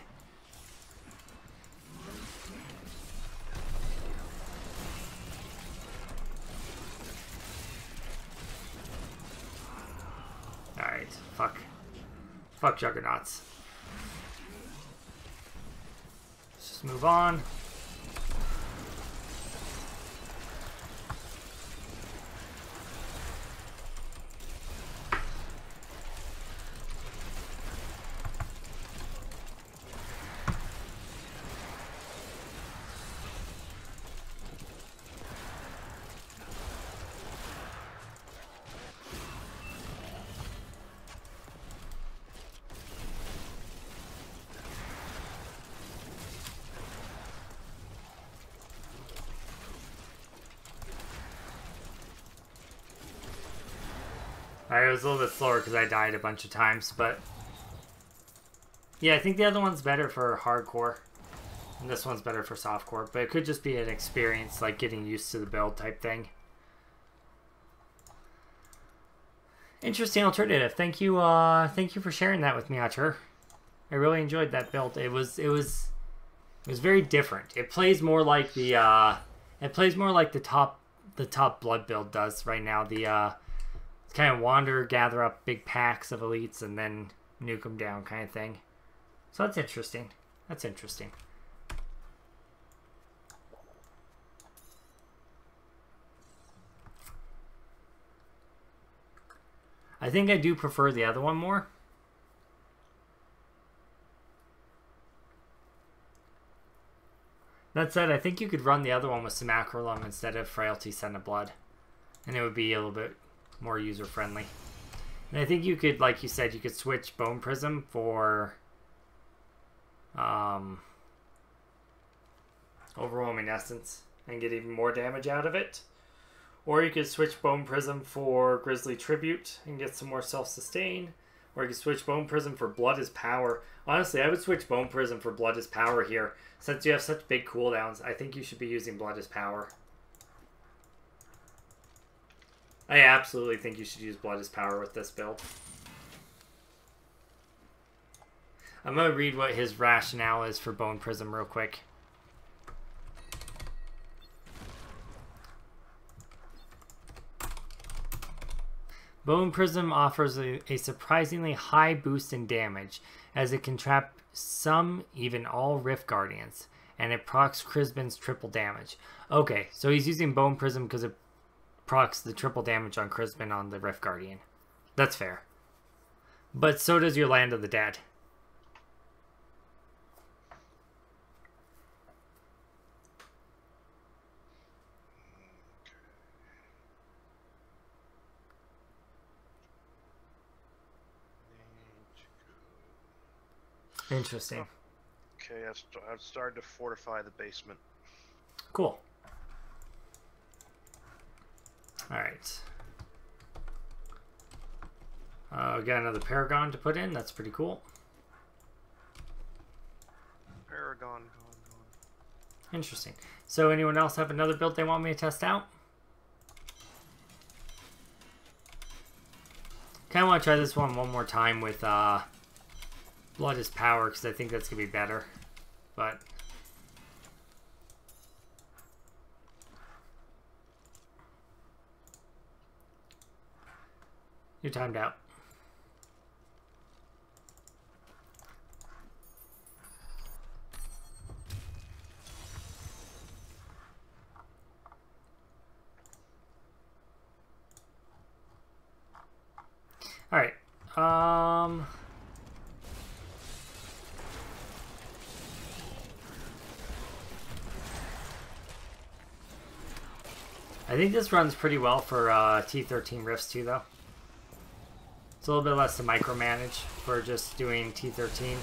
Speaker 1: Alright, fuck. Fuck Juggernauts. Let's just move on. Alright, it was a little bit slower because I died a bunch of times, but yeah, I think the other one's better for hardcore, and this one's better for softcore, but it could just be an experience, like getting used to the build type thing. Interesting alternative. Thank you for sharing that with me, Archer. I really enjoyed that build. It was very different. It plays more like the top blood build does right now. The kind of wander, gather up big packs of elites, and then nuke them down kind of thing. So that's interesting. That's interesting. I think I do prefer the other one more. That said, I think you could run the other one with some Acrolum instead of Frailty Scent of Blood, and it would be a little bit more user-friendly. And I think you could, like you said, you could switch Bone Prism for Overwhelming Essence and get even more damage out of it. Or you could switch Bone Prism for Grisly Tribute and get some more self-sustain. Or you could switch Bone Prism for Blood is Power. Honestly, I would switch Bone Prism for Blood is Power here. Since you have such big cooldowns, I think you should be using Blood is Power. I absolutely think you should use Blood is Power with this build. I'm going to read what his rationale is for Bone Prism real quick. Bone Prism offers a surprisingly high boost in damage, as it can trap some, even all Rift Guardians, and it procs Crispin's triple damage. Okay, so he's using Bone Prism because it procs the triple damage on Crispin on the Rift Guardian. That's fair. But so does your Land of the Dead. Interesting.
Speaker 2: Okay, I've started to fortify the basement.
Speaker 1: Cool. Alright. Got another Paragon to put in. That's pretty cool.
Speaker 2: Paragon, gone.
Speaker 1: Interesting. So anyone else have another build they want me to test out? Kind of want to try this one more time with Blood is Power, because I think that's going to be better. But you're timed out. I think this runs pretty well for T13 Rifts too, though. It's a little bit less to micromanage for just doing T13.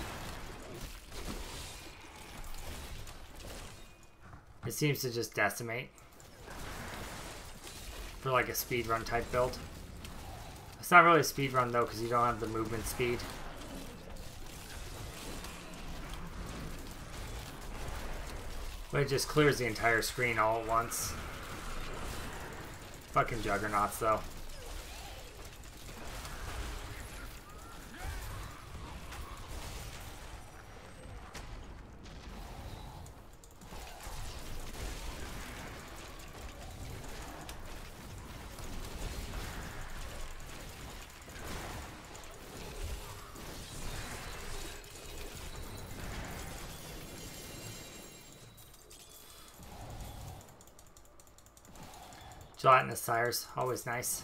Speaker 1: It seems to just decimate for like a speedrun type build. It's not really a speedrun though because you don't have the movement speed. But it just clears the entire screen all at once. Fucking juggernauts though. Gelatinous sires, always nice.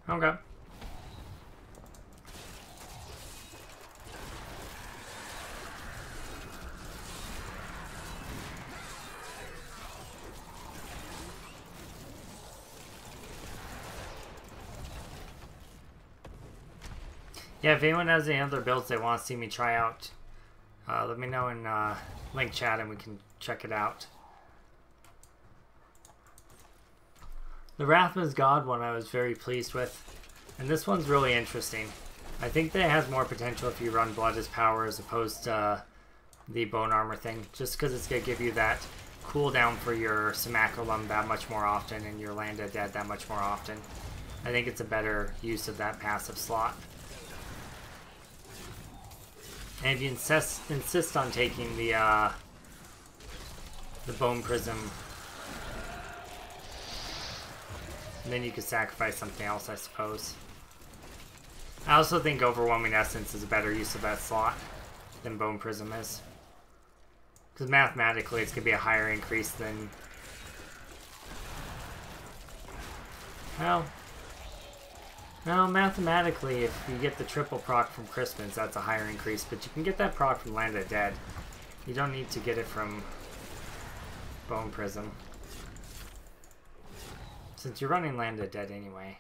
Speaker 1: Okay. Yeah, if anyone has any other builds they want to see me try out, let me know in link chat and we can check it out. The Rathma's God one I was very pleased with, and this one's really interesting. I think that it has more potential if you run Blood as Power as opposed to the Bone Armor thing, just because it's going to give you that cooldown for your Semaculum that much more often and your Land of Dead that much more often. I think it's a better use of that passive slot. And if you insist on taking the Bone Prism, then you could sacrifice something else, I suppose. I also think Overwhelming Essence is a better use of that slot than Bone Prism is. Because mathematically it's going to be a higher increase than... Well, mathematically if you get the triple proc from Crispin's, that's a higher increase. But you can get that proc from Land of Dead. You don't need to get it from Bone Prism. Since you're running Land of Dead anyway.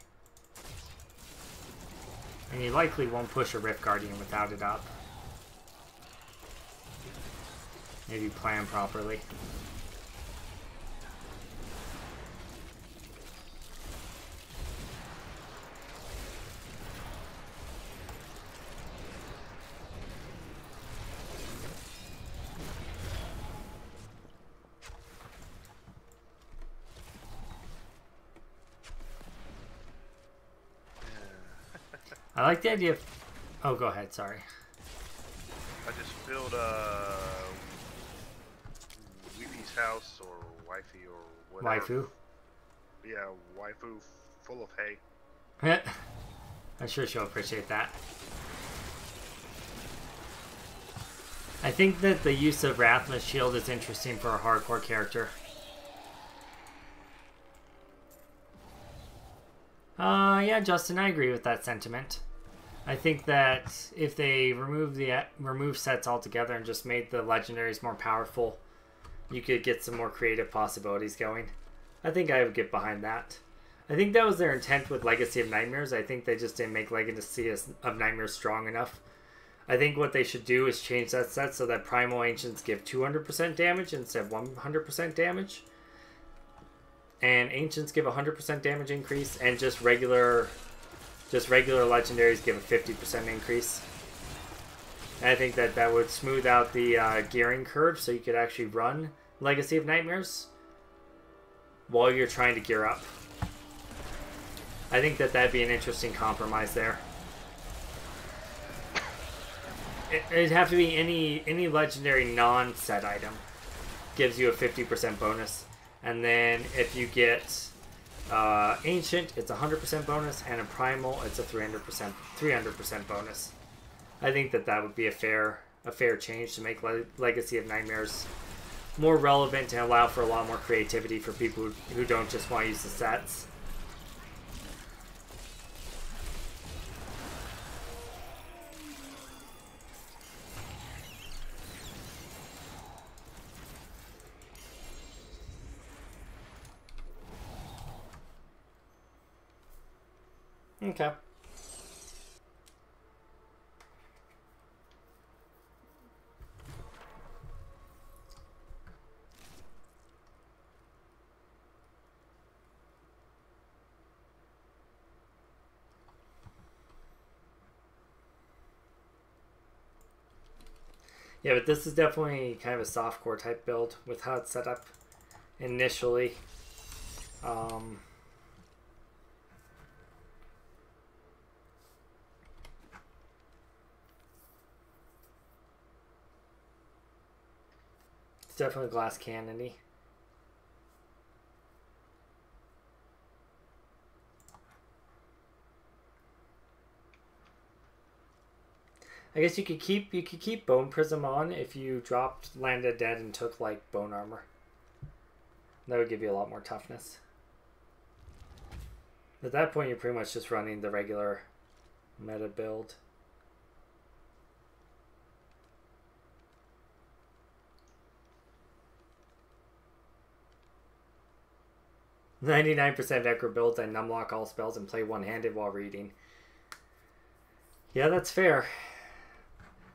Speaker 1: And you likely won't push a Rift Guardian without it up. Maybe plan properly. I like the idea of... Oh, go ahead, sorry.
Speaker 2: I just filled Weepy's house or wifey or whatever.
Speaker 1: Waifu?
Speaker 2: Yeah, waifu full of hay.
Speaker 1: I'm sure she'll appreciate that. I think that the use of Rathma's shield is interesting for a hardcore character. Yeah, Justin, I agree with that sentiment. I think that if they remove sets altogether and just made the legendaries more powerful, you could get some more creative possibilities going. I think I would get behind that. I think that was their intent with Legacy of Nightmares. I think they just didn't make Legacy of Nightmares strong enough. I think what they should do is change that set so that Primal Ancients give 200% damage instead of 100% damage. And Ancients give 100% damage increase, and just regular legendaries give a 50% increase. And I think that would smooth out the gearing curve so you could actually run Legacy of Nightmares while you're trying to gear up. I think that'd be an interesting compromise there. It'd have to be any legendary non-set item gives you a 50% bonus. And then if you get Ancient, it's 100% bonus, and a Primal, it's a 300% bonus. I think that would be a fair change to make Legacy of Nightmares more relevant and allow for a lot more creativity for people who don't just want to use the sets. Okay. Yeah, but this is definitely kind of a softcore type build with how it's set up initially. It's definitely glass cannon-y. I guess you could keep Bone Prism on if you dropped Landed Dead and took like Bone Armor. That would give you a lot more toughness. At that point, you're pretty much just running the regular meta build. "99% Necro builds and numlock all spells and play one-handed while reading." Yeah, that's fair.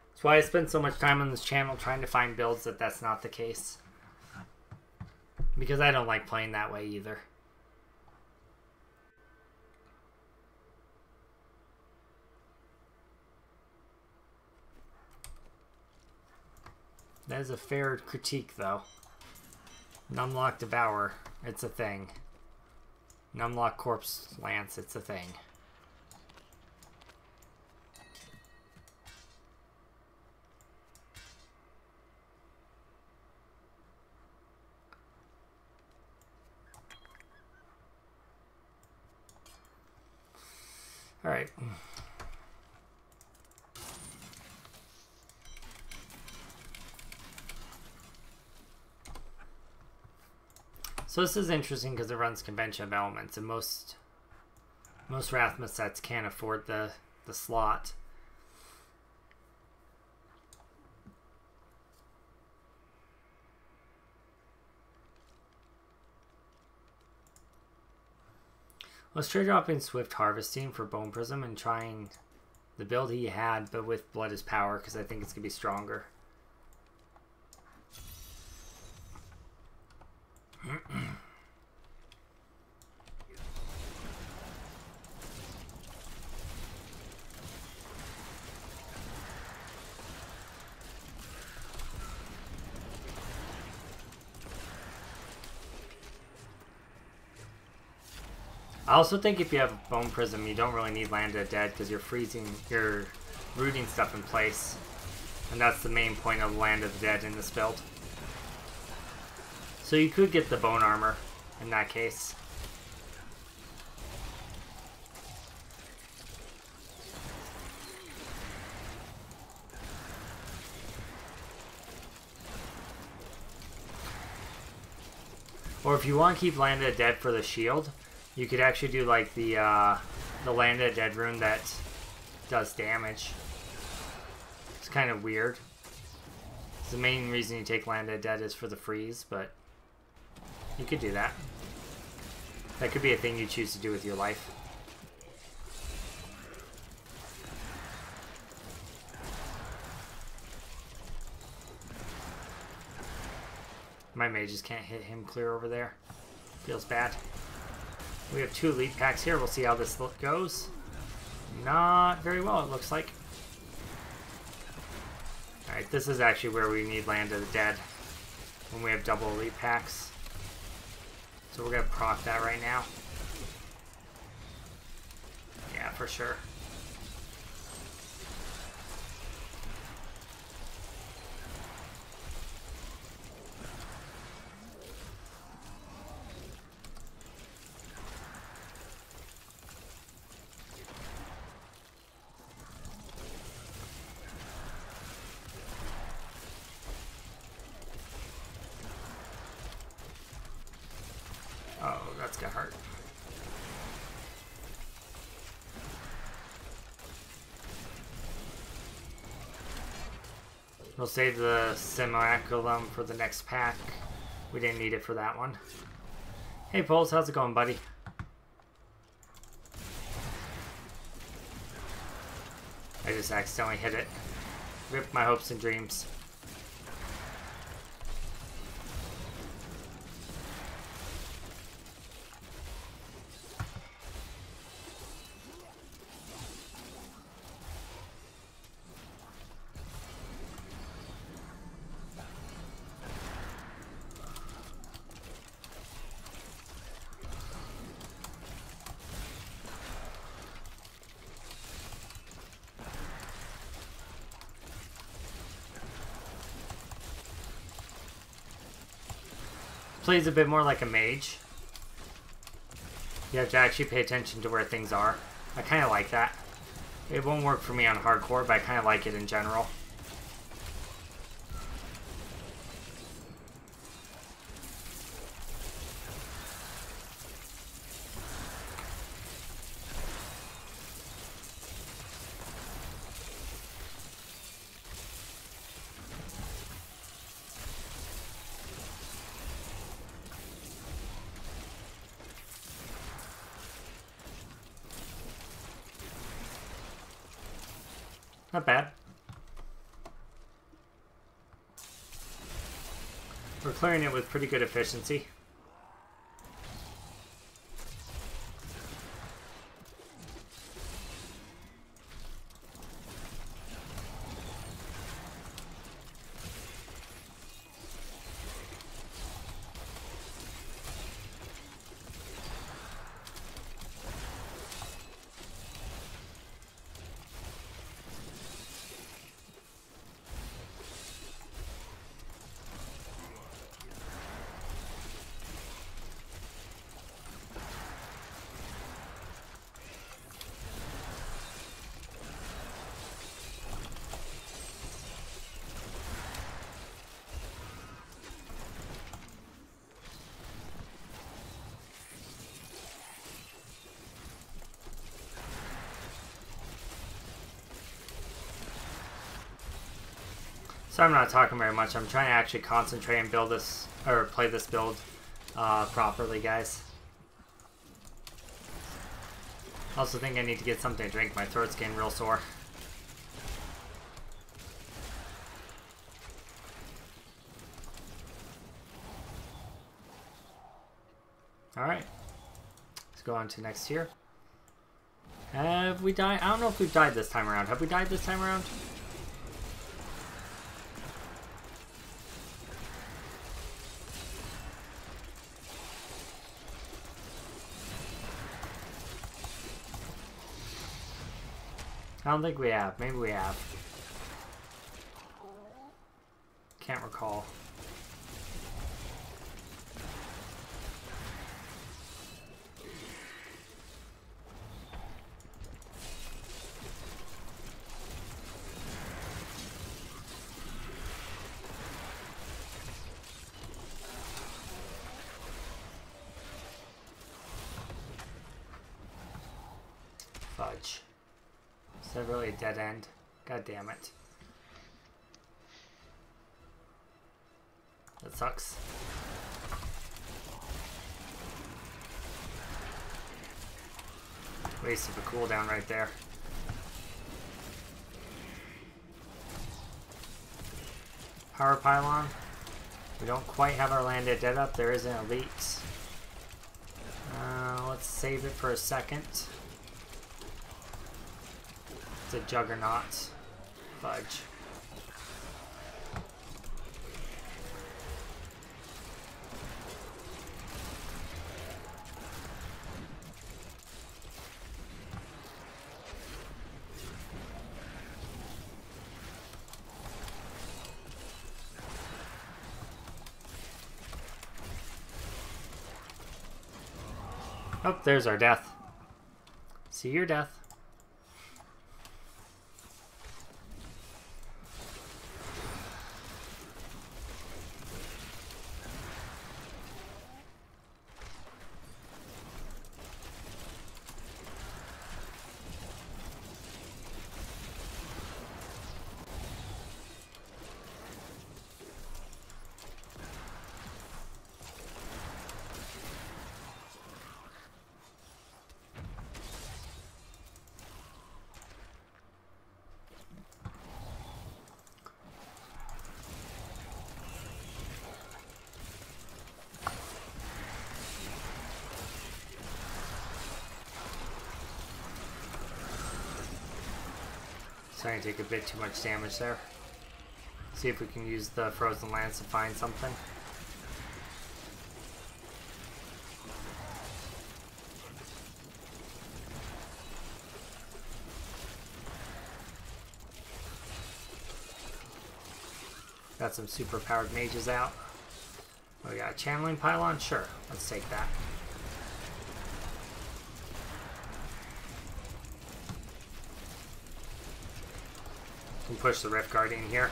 Speaker 1: That's why I spend so much time on this channel trying to find builds that's not the case. Because I don't like playing that way either. That is a fair critique, though. Numlock Devour, it's a thing. Numlock Corpse Lance, it's a thing. All right. So this is interesting because it runs convention of elements, and most Rathma sets can't afford the slot. Let's try dropping Swift Harvesting for Bone Prism and trying the build he had, but with Blood is Power, because I think it's going to be stronger. I also think if you have Bone Prism, you don't really need Landed Dead because you're rooting stuff in place. And that's the main point of Land of the Dead in this build. So you could get the Bone Armor in that case. Or if you want to keep Landed Dead for the shield, You could actually do like the Land of the Dead rune that does damage. It's kind of weird. The main reason you take Land of the Dead is for the freeze, but you could do that. That could be a thing you choose to do with your life. My mages can't hit him clear over there. Feels bad. We have 2 elite packs here. We'll see how this goes. Not very well, it looks like. Alright, this is actually where we need Land of the Dead. When we have double elite packs. So we're going to proc that right now. Yeah, for sure. Oh, that's gonna hurt. We'll save the Simulacrum for the next pack. We didn't need it for that one. Hey Poles, how's it going, buddy? I just accidentally hit it. Rip my hopes and dreams. Plays a bit more like a mage. You have to actually pay attention to where things are. I kind of like that. It won't work for me on hardcore, but I kind of like it in general. Not bad. We're clearing it with pretty good efficiency. So I'm not talking very much. I'm trying to actually concentrate and build this, or play this build properly, guys. Also think I need to get something to drink. My throat's getting real sore. Alright. Let's go on to next tier. Have we died? I don't know if we've died this time around. Have we died this time around? I don't think we have. Maybe we have. Can't recall. Fudge. Is that really a dead end? God damn it. That sucks. Waste of a cooldown right there. Power pylon. We don't quite have our landed dead up. There is an elite. Let's save it for a second. It's a juggernaut. Fudge. Oh, there's our death. See your death. Starting to take a bit too much damage there. See if we can use the Frozen Lance to find something. Got some super powered mages out. We got a channeling pylon? Sure, let's take that. Can push the Rift Guardian here.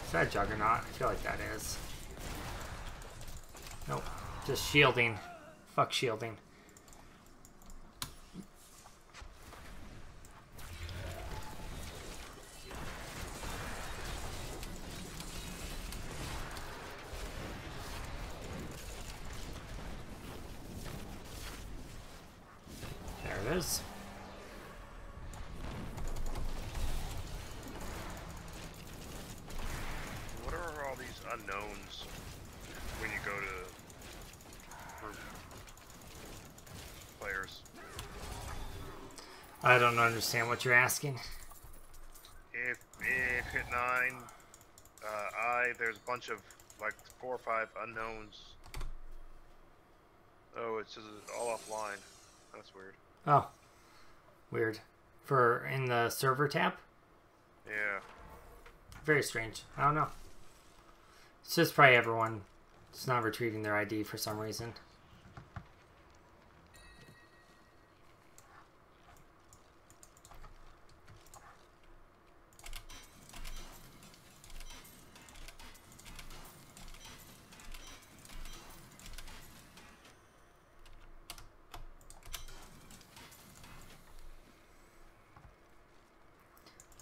Speaker 1: Is that Juggernaut? I feel like that is. Nope. Just shielding. Fuck shielding. There it is.
Speaker 2: Unknowns when you go to group players.
Speaker 1: I don't understand what you're asking.
Speaker 2: If hit 9, there's a bunch of like 4 or 5 unknowns. Oh, it says it's all offline. That's weird.
Speaker 1: Oh, weird. For in the server tab?
Speaker 2: Yeah.
Speaker 1: Very strange. I don't know. It's just probably everyone just not retrieving their ID for some reason.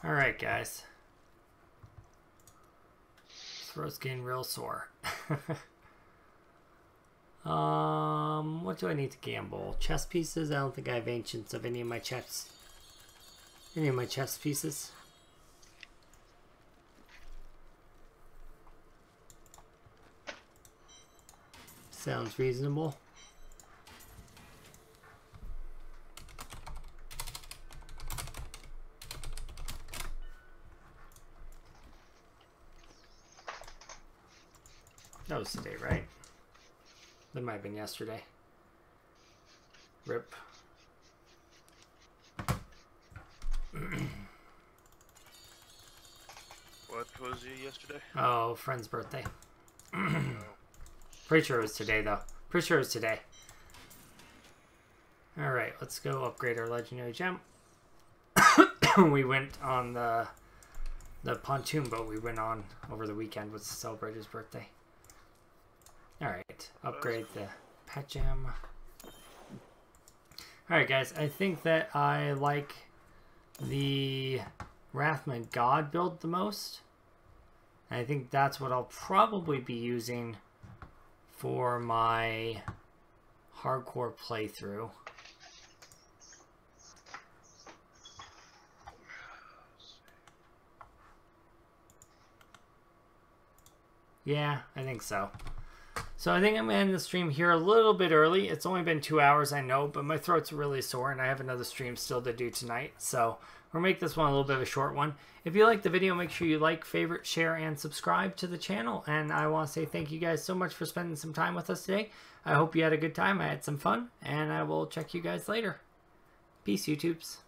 Speaker 1: All right, guys. Throat's getting real sore. What do I need to gamble? Chess pieces? I don't think I have ancients of any of my chess pieces. Sounds reasonable. That was today, right? That might have been yesterday. Rip.
Speaker 2: What was it yesterday?
Speaker 1: Oh, friend's birthday.
Speaker 2: Oh.
Speaker 1: Pretty sure it was today, though. Pretty sure it was today. Alright, let's go upgrade our legendary gem. We went on the pontoon boat we went on over the weekend was to celebrate his birthday. Alright, upgrade the pet gem. Alright, Alright guys, I think that I like the Rathma God build the most. I think that's what I'll probably be using for my hardcore playthrough. Yeah, I think so. So I think I'm going to end the stream here a little bit early. It's only been 2 hours, I know, but my throat's really sore and I have another stream still to do tonight. So we'll make this one a little bit of a short one. If you liked the video, make sure you like, favorite, share, and subscribe to the channel. And I want to say thank you guys so much for spending some time with us today. I hope you had a good time. I had some fun, and I will check you guys later. Peace, YouTubes.